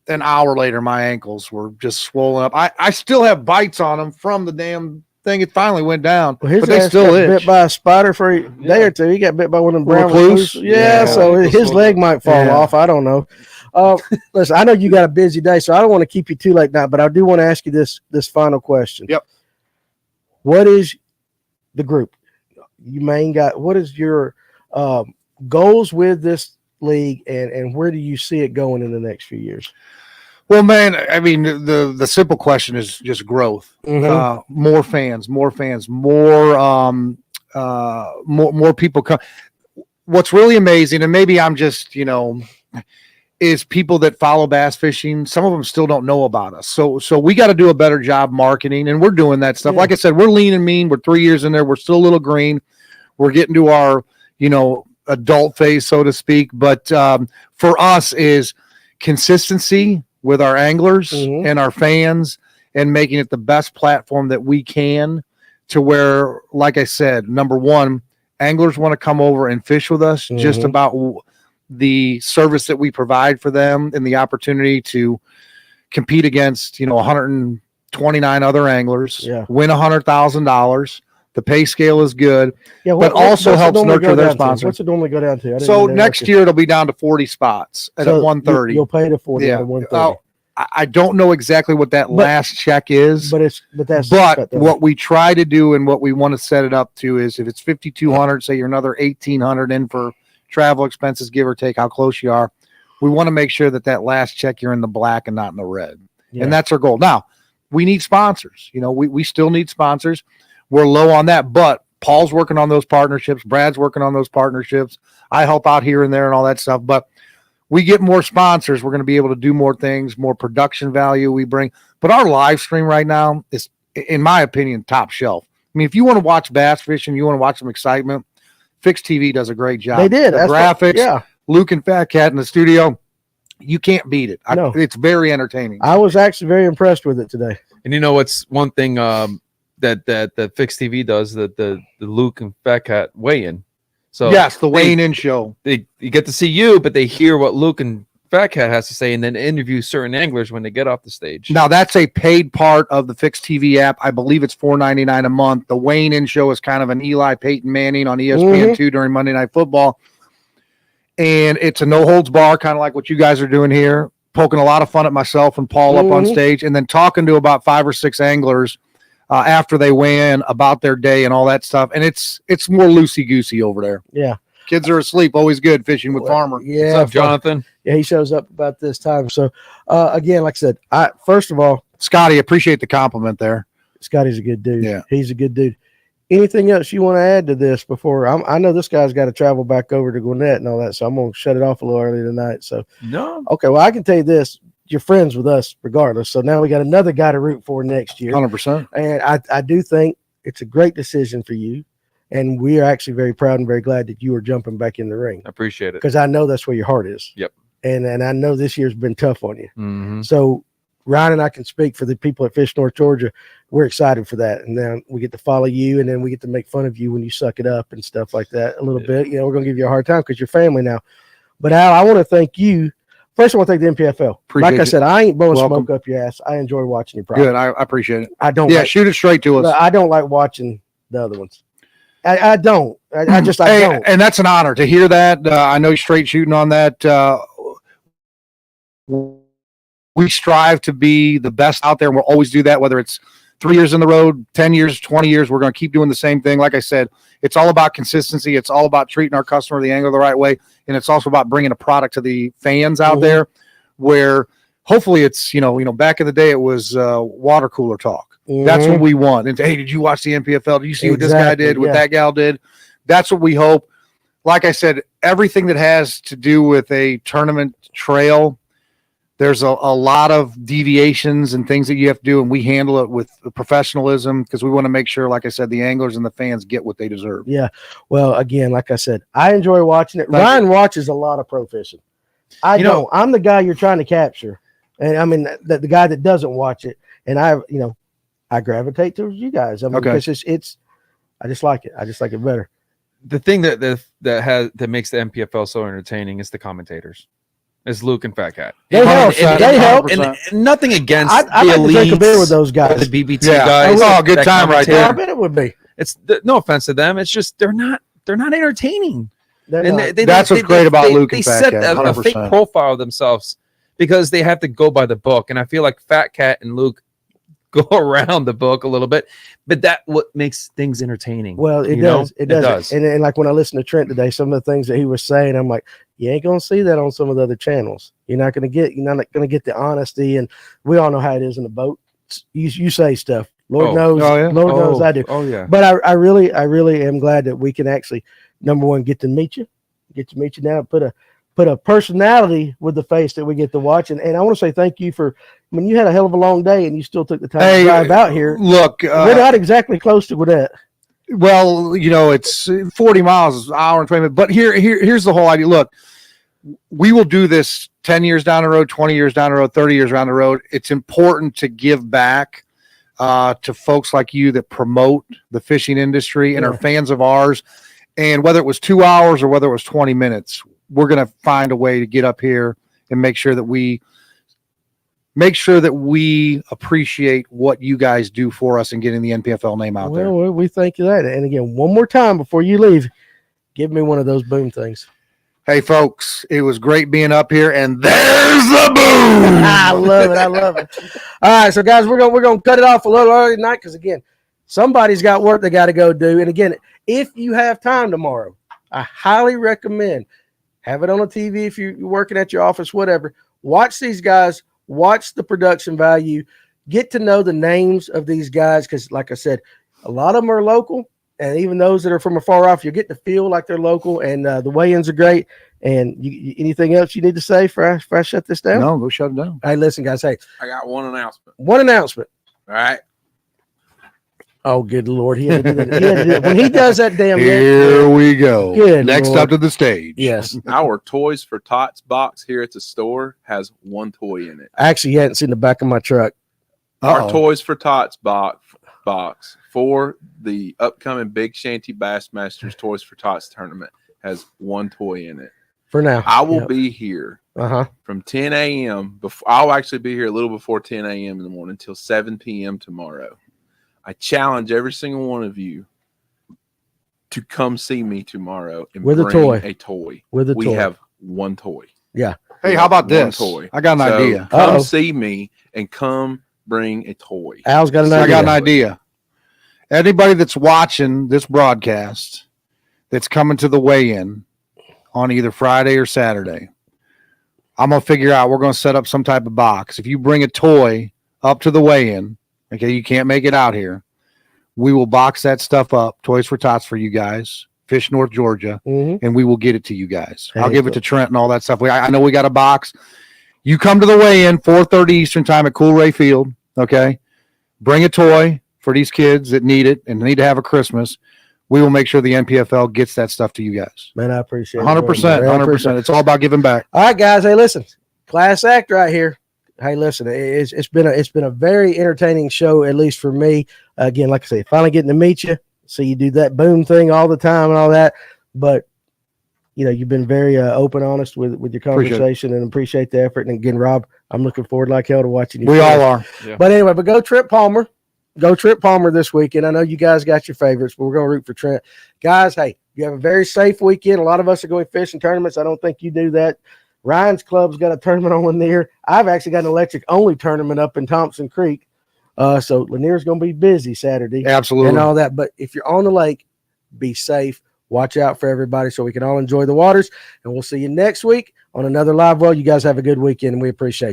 an hour later, my ankles were just swollen up. I still have bites on them from the damn thing. It finally went down, Well, his but they ass still got itch. bit by a spider for a day or two. He got bit by one of them brown Recluse? recluse. Yeah, Yeah. so his leg might fall Yeah. off. I don't know. Listen, I know you got a busy day, so I don't want to keep you too late now, but I do want to ask you this final question. Yep. What is the group? You main got what is your goals with this league, and where do you see it going in the next few years? Well, man, I mean, the simple question is just growth. Mhm. More fans, more people come. What's really amazing, and maybe I'm just, you know, is people that follow bass fishing. Some of them still don't know about us. So we got to do a better job marketing, and we're doing that stuff. Yeah. Like I said, we're lean and mean. We're 3 years in there. We're still a little green. We're getting to our, you know, adult phase, so to speak. But for us is consistency with our anglers Mhm. and our fans, and making it the best platform that we can, to where, like I said, number one, anglers want to come over and fish with us just Mhm. about the service that we provide for them and the opportunity to compete against, you know, 129 other anglers, Yeah. win $100,000. The pay scale is good. Yeah, But also what's it helps normally nurture go their down to? sponsors. What's it normally go down to? I didn't So even next ask year it'll be down to 40 spots at So 130. You'll pay the 40 Yeah. at 130. I don't know exactly what that But- last check is, But that's but what we try to do and what we want to set it up to is, if it's 5,200, say you're another 1,800 in for travel expenses, give or take how close you are. We want to make sure that that last check you're in the black and not in the red. Yeah. And that's our goal. Now, we need sponsors. You know, we still need sponsors. We're low on that, but Paul's working on those partnerships. Brad's working on those partnerships. I help out here and there and all that stuff. But we get more sponsors, we're going to be able to do more things, more production value we bring. But our live stream right now is, in my opinion, top shelf. I mean, if you want to watch bass fishing, you want to watch some excitement, Fix TV does a great job. They did. The That's graphics, yeah. Luke and Fat Cat in the studio, you can't beat it. No. It's very entertaining. I was actually very impressed with it today. And you know what's one thing that Fix TV does, that the Luke and Fat Cat weigh-in. So yes, the weighin in show. they get to see you, but they hear what Luke and Fat Cat has to say, and then interview certain anglers when they get off the stage. Now that's a paid part of the Fix TV app. I believe it's $4.99 a month. The weighin in show is kind of an Eli Peyton Manning on ESPN2 during Monday Night Football. And it's a no holds bar, kind of like what you guys are doing here, poking a lot of fun at myself and Paul up on stage, and then talking to about 5 or 6 anglers after they weigh in about their day and all that stuff. And it's more loosey goosey over there. Yeah. Kids are asleep. Always good fishing with Farmer. Yeah. What's up, Jonathan? Yeah, he shows up about this time. So again, like I said, first of all, Scotty, appreciate the compliment there. Scotty's a good dude. Yeah. He's a good dude. Anything else you want to add to this before? I know this guy's got to travel back over to Gwinnett and all that, so I'm going to shut it off a little early tonight. So, No. okay, well, I can tell you this. You're friends with us regardless. So now we got another guy to root for next year. 100%. And I do think it's a great decision for you. And we are actually very proud and very glad that you are jumping back in the ring, I appreciate it. because I know that's where your heart is. Yep. and I know this year's been tough on you. Mhm. So Ryan and I can speak for the people at Fish North Georgia. We're excited for that, and then we get to follow you, and then we get to make fun of you when you suck it up and stuff like that a little bit. We're going to give you a hard time because you're family now. But Al, I want to thank you. First, I want to thank the NPFL. Appreciate like I said, I ain't blowing Welcome. smoke up your ass. I enjoy watching your product. Good. I appreciate it. I don't. Yeah, like, shoot it straight to us. I don't like watching the other ones. I don't. I just Hey, don't. and that's an honor to hear that. I know you're straight shooting on that. We strive to be the best out there, and we'll always do that, whether it's 3 years in the road, 10 years, 20 years. We're going to keep doing the same thing. Like I said, it's all about consistency. It's all about treating our customer, the angler, the right way, and it's also about bringing a product to the fans out there where hopefully it's, back in the day it was water cooler talk. That's what we want. And hey, did you watch the NPFL? Did you see what this guy did, what that gal did? That's what we hope. Like I said, everything that has to do with a tournament trail, there's a lot of deviations and things that you have to do, and we handle it with professionalism because we want to make sure, like I said, the anglers and the fans get what they deserve. Yeah. Well, again, like I said, I enjoy watching it. Ryan watches a lot of pro fishing. I don't. I'm the guy you're trying to capture. And I mean, the guy that doesn't watch it. And I gravitate towards you guys. I mean, because it's I just like it. I just like it better. The thing that makes the NPFL so entertaining is the commentators. It's Luke and Fat Cat. They help. They help. And nothing against I'd the like to drink a beer with those guys. the BBT guys. Oh, good time right there. I bet it would be. It's no offense to them. It's just they're not entertaining. That's what's great about Luke and Fat Cat. They set a fake profile of themselves because they have to go by the book. And I feel like Fat Cat and Luke go around the book a little bit, but that what makes things entertaining. Well, it does. It does. And like when I listened to Trent today, some of the things that he was saying, I'm like, you ain't gonna see that on some of the other channels. You're not gonna get the honesty, and we all know how it is in the boat. You say stuff. Lord knows. Lord knows I do. Oh yeah. But I really am glad that we can actually, number one, get to meet you now, put a personality with the face that we get to watch. And I want to say thank you for, you had a hell of a long day and you still took the time to drive out here. Look, we're not exactly close to Gwinnett. Well, it's 40 miles an hour and 20 minutes. But here's the whole idea. Look, we will do this 10 years down the road, 20 years down the road, 30 years down the road. It's important to give back to folks like you that promote the fishing industry and are fans of ours. And whether it was 2 hours or whether it was 20 minutes, we're going to find a way to get up here and make sure that we appreciate what you guys do for us and getting the NPFL name out there. Well, we thank you that. And again, one more time before you leave, give me one of those boom things. Hey, folks, it was great being up here, and there's the boom. I love it. All right, so guys, we're gonna cut it off a little early tonight because again, somebody's got work they got to go do. And again, if you have time tomorrow, I highly recommend have it on the TV if you're working at your office, whatever. Watch these guys. Watch the production value. Get to know the names of these guys because, like I said, a lot of them are local. And even those that are from afar off, you're getting to feel like they're local. And the weigh-ins are great. And anything else you need to say before I shut this down? No, go shut it down. Hey, listen, guys. Hey, I got one announcement. All right. Oh, good Lord. He had to do that. When he does that damn Here we go. Good Next Lord. up to the stage. Yes. Our Toys for Tots box here at the store has one toy in it. Actually, you hadn't seen the back of my truck. Our Toys for Tots box for the upcoming Big Shanty Bassmasters Toys for Tots tournament has one toy in it. For now. I will be here Uh-huh. from 10 a.m. I'll actually be here a little before 10 a.m. in the morning until 7 p.m. tomorrow. I challenge every single one of you to come see me tomorrow and With a bring toy. a toy. With a we toy. have one toy. Yeah. Hey, how about One this? toy. I got an So idea. Come see me and come bring a toy. Al's got an I idea. got an idea. Anybody that's watching this broadcast that's coming to the weigh-in on either Friday or Saturday, I'm going to figure out, we're going to set up some type of box. If you bring a toy up to the weigh-in, okay, you can't make it out here, we will box that stuff up, Toys for Tots for you guys, Fish North Georgia, and we will get it to you guys. I'll give it to Trent and all that stuff. I know we got a box. You come to the weigh-in, 4:30 Eastern time at Cool Ray Field, okay? Bring a toy for these kids that need it and need to have a Christmas. we will make sure the NPFL gets that stuff to you guys. Man, I appreciate it. 100%, Man, I appreciate 100%. It's all about giving back. All right, guys. Hey, listen, class act right here. Hey, listen, it's been a very entertaining show, at least for me. Again, like I say, finally getting to meet you. So you do that boom thing all the time and all that, but you know, you've been very open, honest with your conversation, and appreciate the effort. And again, Rob, I'm looking forward like hell to watching you. We all are. Yeah. But anyway, but go Trip Palmer. Go Trip Palmer this weekend. I know you guys got your favorites, but we're going to root for Trent. Guys, hey, you have a very safe weekend. A lot of us are going fishing tournaments. I don't think you do that. Ryan's club's got a tournament on Lanier. I've actually got an electric-only tournament up in Thompson Creek. So Lanier's going to be busy Saturday. Absolutely. And all that. But if you're on the lake, be safe. Watch out for everybody so we can all enjoy the waters. And we'll see you next week on another Live Well. You guys have a good weekend, and we appreciate you.